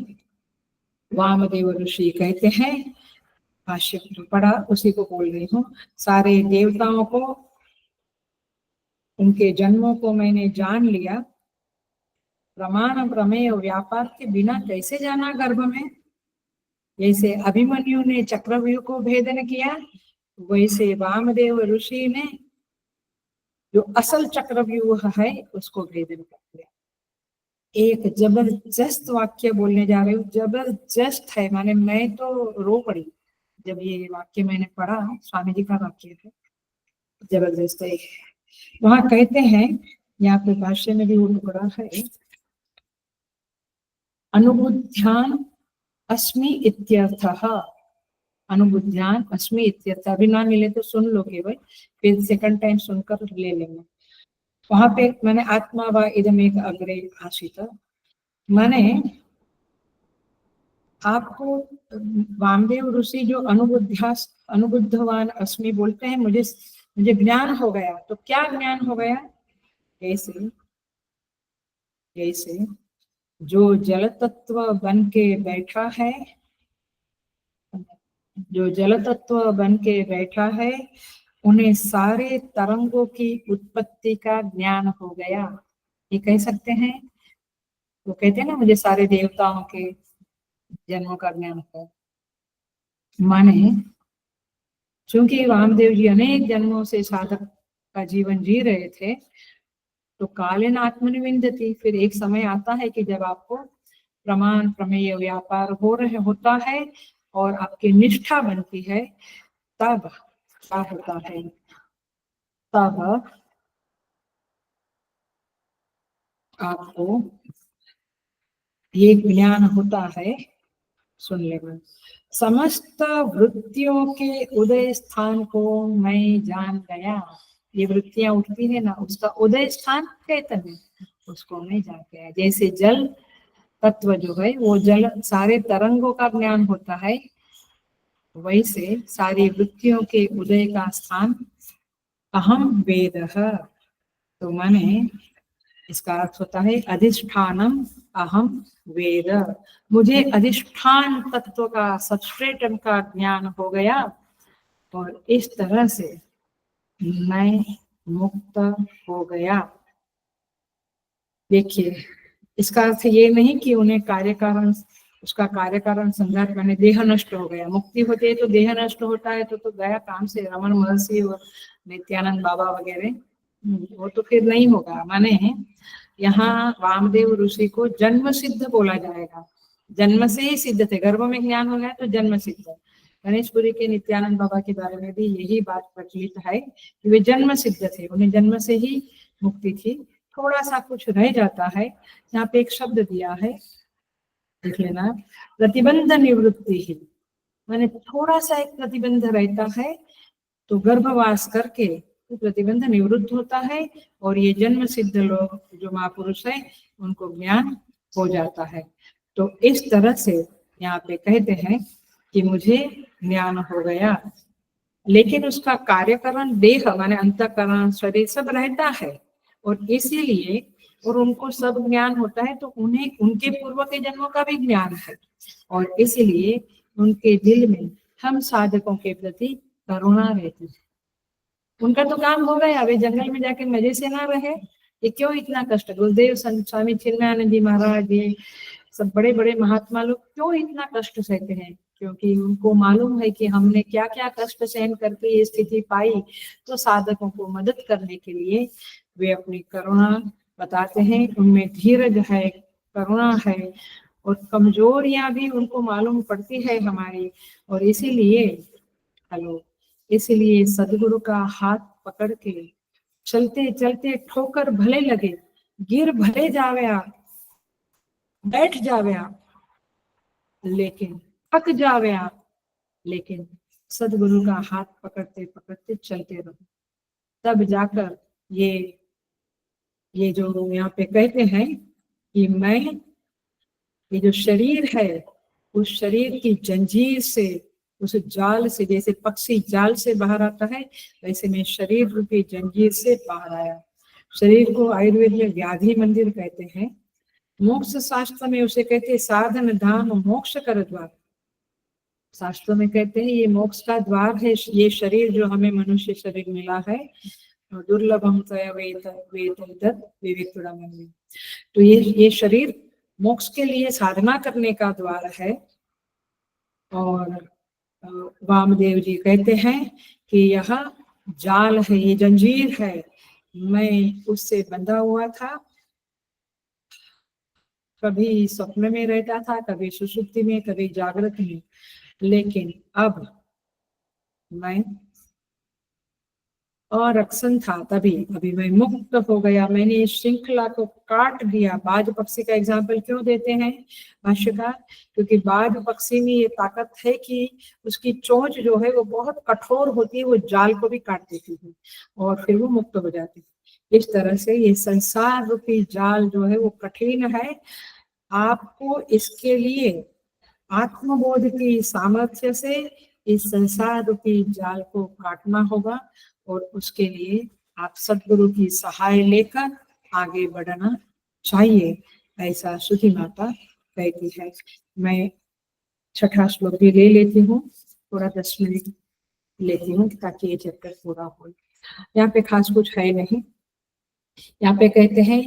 वामदेव ऋषि कहते हैं, भाष्य जो पढ़ा उसी को बोल रही हूँ, सारे देवताओं को, उनके जन्मों को मैंने जान लिया, प्रमाण प्रमेय व्यापार के बिना कैसे जाना गर्भ में। जैसे अभिमन्यु ने चक्रव्यूह को भेदन किया, वैसे वामदेव ऋषि ने जो असल चक्रव्यूह है उसको भेदन कर दिया। एक जबरदस्त वाक्य बोलने जा रही हूँ, जबरदस्त है, माने मैं तो रो पड़ी जब ये वाक्य मैंने पढ़ा। स्वामी जी का वाक्य है, जबरदस्त है। वहां कहते हैं, यहाँ पे भाष्य में भी वो पढ़ा है, अनुबुद्ध्यान अस्मि इत्यर्थः। अनुबुद्ध्यान अस्मि इत्यर्थ, अभी ना मिले तो सुन लो केवल, फिर सेकंड टाइम सुनकर ले लेंगे। वहां पे मैंने आत्मा व इदम एक अग्रे आशित, माने आपको वामदेव ऋषि जो अनुबुद्धवान अस्मि बोलते हैं, मुझे मुझे ज्ञान हो गया। तो क्या ज्ञान हो गया? कैसे? कैसे जो जल तत्व बन के बैठा है, जो जल तत्व बन के बैठा है, उन्हें सारे तरंगों की उत्पत्ति का ज्ञान हो गया। ये कह सकते हैं, वो कहते हैं ना, मुझे सारे देवताओं के जन्मों का ज्ञान है। माने क्योंकि वामदेव जी अनेक जन्मों से साधक का जीवन जी रहे थे, तो कालेन आत्मनिविंदति, फिर एक समय आता है कि जब आपको प्रमाण प्रमेय व्यापार हो रहे होता है और आपकी निष्ठा बनती है, तब क्या होता है? तब आपको ये ज्ञान होता है, सुन लेना, समस्त वृत्तियों के उदय स्थान को मैं जान गया। ये वृत्तियां उठती है ना, उसका उदय स्थान कहते हैं, उसको मैं जान गया। जैसे जल तत्व जो है, वो जल सारे तरंगों का ज्ञान होता है, वैसे सारी वृत्तियों के उदय का स्थान अहम वेदः। तो माने इसका अर्थ होता है अधिष्ठानम अहम वेद, मुझे अधिष्ठान तत्व का, सबस्ट्रेटम का ज्ञान हो गया, और इस तरह से मैं मुक्त हो गया। देखिए, इसका अर्थ ये नहीं कि उन्हें कार्य कारण, उसका कार्य कारण समझा, मैंने देह नष्ट हो गया। मुक्ति होती है तो देह नष्ट होता है, तो गया काम से। रमन महर्षि और नित्यानंद बाबा वगैरह, वो तो फिर नहीं होगा। माने यहाँ वामदेव ऋषि को जन्म सिद्ध बोला जाएगा, जन्म से ही सिद्ध थे, गर्भ में ज्ञान हो गया तो जन्म सिद्ध। गणेशपुरी के नित्यानंद बाबा के बारे में भी यही बात प्रचलित है कि वे जन्म सिद्ध थे, उन्हें जन्म से ही मुक्ति थी। थोड़ा सा कुछ रह जाता है, यहाँ पे एक शब्द दिया है, देख लेना, प्रतिबंध निवृत्ति ही, माने थोड़ा सा एक प्रतिबंध रहता है, तो गर्भवास करके तो प्रतिबंध निवृत्त होता है, और ये जन्म सिद्ध लोग जो महापुरुष है, उनको ज्ञान हो जाता है। तो इस तरह से यहाँ पे कहते हैं कि मुझे ज्ञान हो गया, लेकिन उसका कार्यकरण देह माने अंतःकरण शरीर सब रहता है, और इसीलिए, और उनको सब ज्ञान होता है, तो उन्हें उनके पूर्व के जन्मों का भी ज्ञान है, और इसीलिए उनके दिल में हम साधकों के प्रति करुणा रहती है। उनका तो काम हो गया, वे जंगल में जाके मजे से ना रहे, ये क्यों इतना कष्ट? गुरुदेव संत स्वामी चिन्मयानंद जी महाराज जी, सब बड़े बड़े महात्मा लोग क्यों इतना कष्ट सहते हैं? क्योंकि उनको मालूम है कि हमने क्या क्या कष्ट सहन करके ये स्थिति पाई, तो साधकों को मदद करने के लिए वे अपनी करुणा बताते हैं, उनमें धीरज है, करुणा है, और कमजोरियां भी उनको मालूम पड़ती है हमारी, और इसीलिए हेलो, इसलिए सदगुरु का हाथ पकड़ के चलते चलते ठोकर भले लगे, गिर भले जावे आप, बैठ जावे आप, लेकिन थक जावे आप, लेकिन सदगुरु का हाथ पकड़ते पकड़ते चलते रहो, तब जाकर ये जो यहाँ पे कहते हैं कि मैं, ये जो शरीर है, उस शरीर की जंजीर से, उस जाल से, जैसे पक्षी जाल से बाहर आता है, वैसे मैं शरीर रूपी जंजीर से बाहर आया। शरीर को आयुर्वेद में व्याधि मंदिर कहते हैं, मोक्ष शास्त्र में उसे कहते हैं साधन धाम मोक्ष कर द्वार। शास्त्रों में कहते हैं ये मोक्ष का द्वार है, ये शरीर जो हमें मनुष्य शरीर मिला है, दुर्लभम तया विवेक। तो ये शरीर मोक्ष के लिए साधना करने का द्वार है। और वामदेव जी कहते हैं कि यह जाल है, ये जंजीर है, मैं उससे बंधा हुआ था, कभी स्वप्न में रहता था, कभी सुषुप्ति में, कभी जागृत में, लेकिन अब मैं अरक्षण था तभी, अभी मैं मुक्त हो गया, मैंने इस श्रृंखला को काट दिया। बाज पक्षी का एग्जाम्पल क्यों देते हैं भाष्यकार? क्योंकि बाज पक्षी में ये ताकत है कि उसकी चोंच जो है वो बहुत कठोर होती है, वो जाल को भी काट देती है और फिर वो मुक्त हो जाती है। इस तरह से ये संसार रूपी जाल जो है वो कठिन है। आपको इसके लिए आत्मबोध की सामर्थ्य से इस संसार रूपी जाल को काटना होगा और उसके लिए आप सद्गुरु की सहाय लेकर आगे बढ़ना चाहिए, ऐसा श्रुति माता कहती है। मैं छठा श्लोक भी ले लेती हूँ, थोड़ा 10 मिनट लेती हूँ ताकि ये चैप्टर पूरा हो। यहाँ पे खास कुछ है नहीं। यहाँ पे कहते हैं,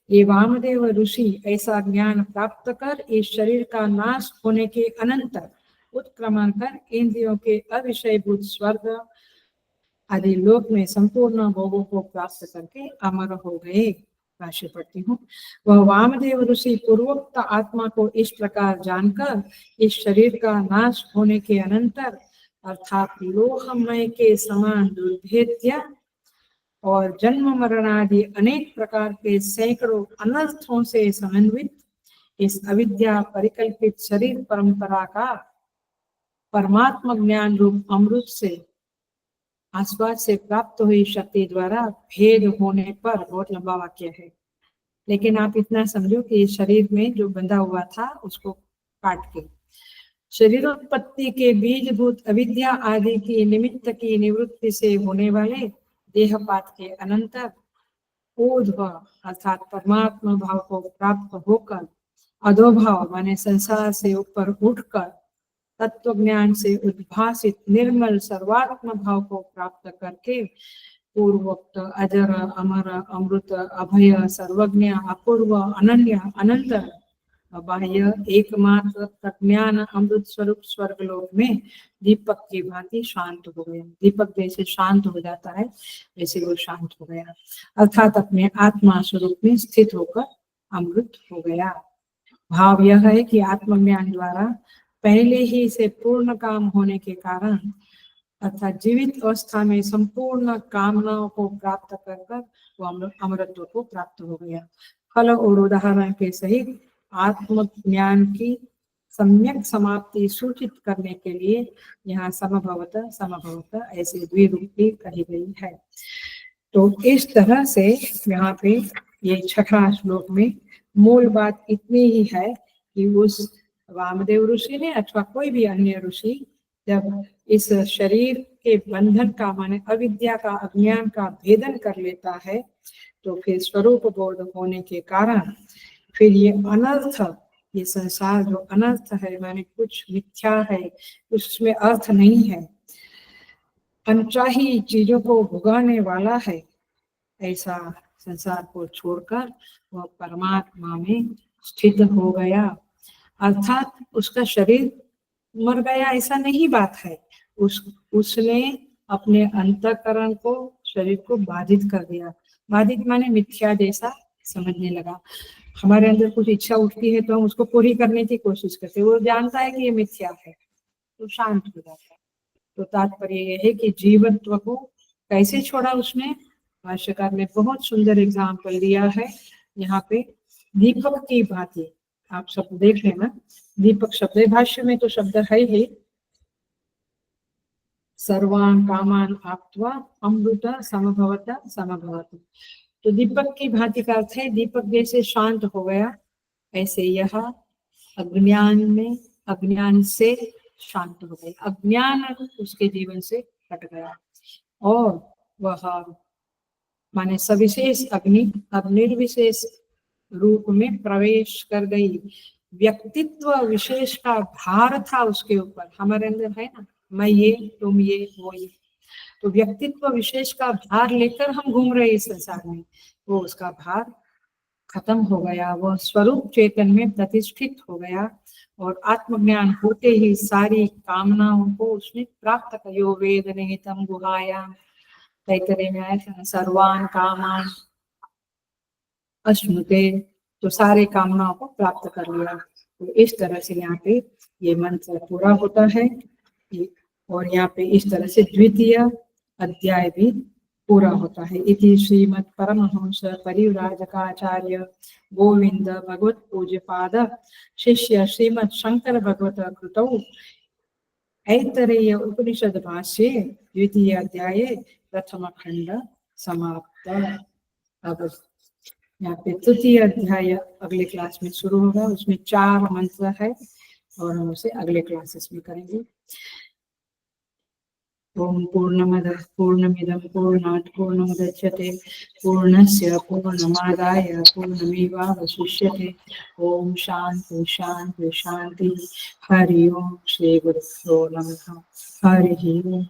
ये वामदेव ऋषि ऐसा ज्ञान प्राप्त कर इस शरीर का नाश होने के अनंतर उत्क्रमण कर इंद्रियों के अविषयभूत स्वर्ग आदि लोक में संपूर्ण भोगों को प्राप्त करके अमर हो गए। भाष्य पढ़ती हूँ। वह वामदेव ऋषि पूर्वोक्त आत्मा को इस प्रकार जानकर इस शरीर का नाश होने के अनंतर अर्थात लोहमय के समान दुर्भेद्य और जन्म मरण आदि अनेक प्रकार के सैकड़ों अनर्थों से समन्वित इस अविद्या परिकल्पित शरीर परंपरा का परमात्मा ज्ञान रूप अमृत से आस्वाद से प्राप्त हुई शक्ति द्वारा भेद होने पर, बहुत लंबा वाक्य है, लेकिन आप इतना समझो कि शरीर में जो बंधा हुआ था उसको काट के शरीरोत्पत्ति के बीजभूत अविद्या आदि की निमित्त की निवृत्ति से होने वाले देहपात के अनंतर ऊर्ध्व अर्थात परमात्मा भाव को प्राप्त होकर अधोभाव माने संसार से ऊपर उठकर तत्व ज्ञान से उद्भासित निर्मल सर्वात्म भाव को प्राप्त करके पूर्वोक्त अजर अमर अमृत अभय सर्वज्ञ अपूर्व अनन्य अनंतर बाह्य एकमात्र प्रज्ञान अमृत स्वरूप स्वर्गलोक में दीपक की भांति शांत हो गया। दीपक जैसे शांत हो जाता है वैसे वो शांत हो गया, अर्थात अपने आत्मा स्वरूप में स्थित होकर अमृत हो गया। भाव यह है कि आत्मज्ञान द्वारा पहले ही से पूर्ण काम होने के कारण अर्थात जीवित अवस्था में संपूर्ण कामनाओं को प्राप्त कर वो अमृतत्व को प्राप्त हो गया। फल और उदाहरण के सहित आत्मज्ञान की सम्यक समाप्ति सूचित करने के लिए यहाँ समभवत ऐसे द्विरूपी कही गई है। तो इस तरह से यहाँ पे ये छठा श्लोक में मूल बात इतनी ही है कि उस वामदेव ऋषि ने अथवा कोई भी अन्य ऋषि जब इस शरीर के बंधन का माने अविद्या का अज्ञान का भेदन कर लेता है तो फिर स्वरूप बोध होने के कारण फिर ये अनर्थ, ये संसार जो अनर्थ है माने कुछ मिथ्या है, कुछ उसमें अर्थ नहीं है, अनचाही चीजों को भुगाने वाला है, ऐसा संसार को छोड़कर वह परमात्मा में स्थित हो गया। अर्थात उसका शरीर मर गया ऐसा नहीं बात है, उसने अपने अंतःकरण को शरीर को बाधित कर दिया। बाधित माने मिथ्या जैसा समझने लगा। हमारे अंदर कुछ इच्छा उठती है तो हम उसको पूरी करने की कोशिश करते हैं, वो जानता है कि ये मिथ्या है तो शांत हो जाता है। तो तात्पर्य यह है कि जीवत्व को कैसे छोड़ा उसने। भाष्यकार ने बहुत सुंदर एग्जाम्पल दिया है यहाँ पे, दीपक की भांति। आप सब देख लेना, दीपक शब्द भाष्य में तो शब्द है ही, सर्वान कामान आप्त्वा अमृत समभवत समभवत। तो दीपक की भांति का अर्थ है दीपक जैसे शांत हो गया ऐसे यह अज्ञान से शांत हो गया, अज्ञान उसके जीवन से हट गया और वह माने सविशेष अग्नि अब निर्विशेष रूप में प्रवेश कर गई। व्यक्तित्व विशेष का भार था उसके ऊपर, हमारे अंदर है ना, मैं ये तुम ये वो ये, तो व्यक्तित्व विशेष का भार लेकर हम घूम रहे इस संसार में, वो उसका भार खत्म हो गया, वह स्वरूप चेतन में प्रतिष्ठित हो गया और आत्मज्ञान होते ही सारी कामनाओं को उसने प्राप्त कर। यो वेद निहितम गुहायाम, तैतरेय में आया था, सर्वान कामान अश्नुते। तो सारे कामनाओं को प्राप्त कर लिया। तो इस तरह से यहाँ पे ये मंत्र पूरा होता है और यहाँ पे इस तरह से द्वितीय अध्याय भी पूरा होता है। इति श्रीमद् परमहंस परिव्राजकाचार्य गोविंद भगवत पूज्यपाद शिष्य श्रीमद् शंकर भगवत कृतौ ऐतरेय उपनिषद भाष्ये द्वितीय अध्याय प्रथम खंड समाप्त। अब यहाँ पे तृतीय अध्याय अगले क्लास में शुरू होगा, उसमें 4 मंत्र है और हम उसे अगले क्लासेस में करेंगे। ओम पूर्णमदः पूर्णमिदं पूर्णात् पूर्णमुदच्यते पूर्णस्य पूर्णमादाय पूर्णमेवावशिष्यते। ओम शांति शांति शांति। हरि ओम। श्री गुरुभ्यो नमः। हरि ओम।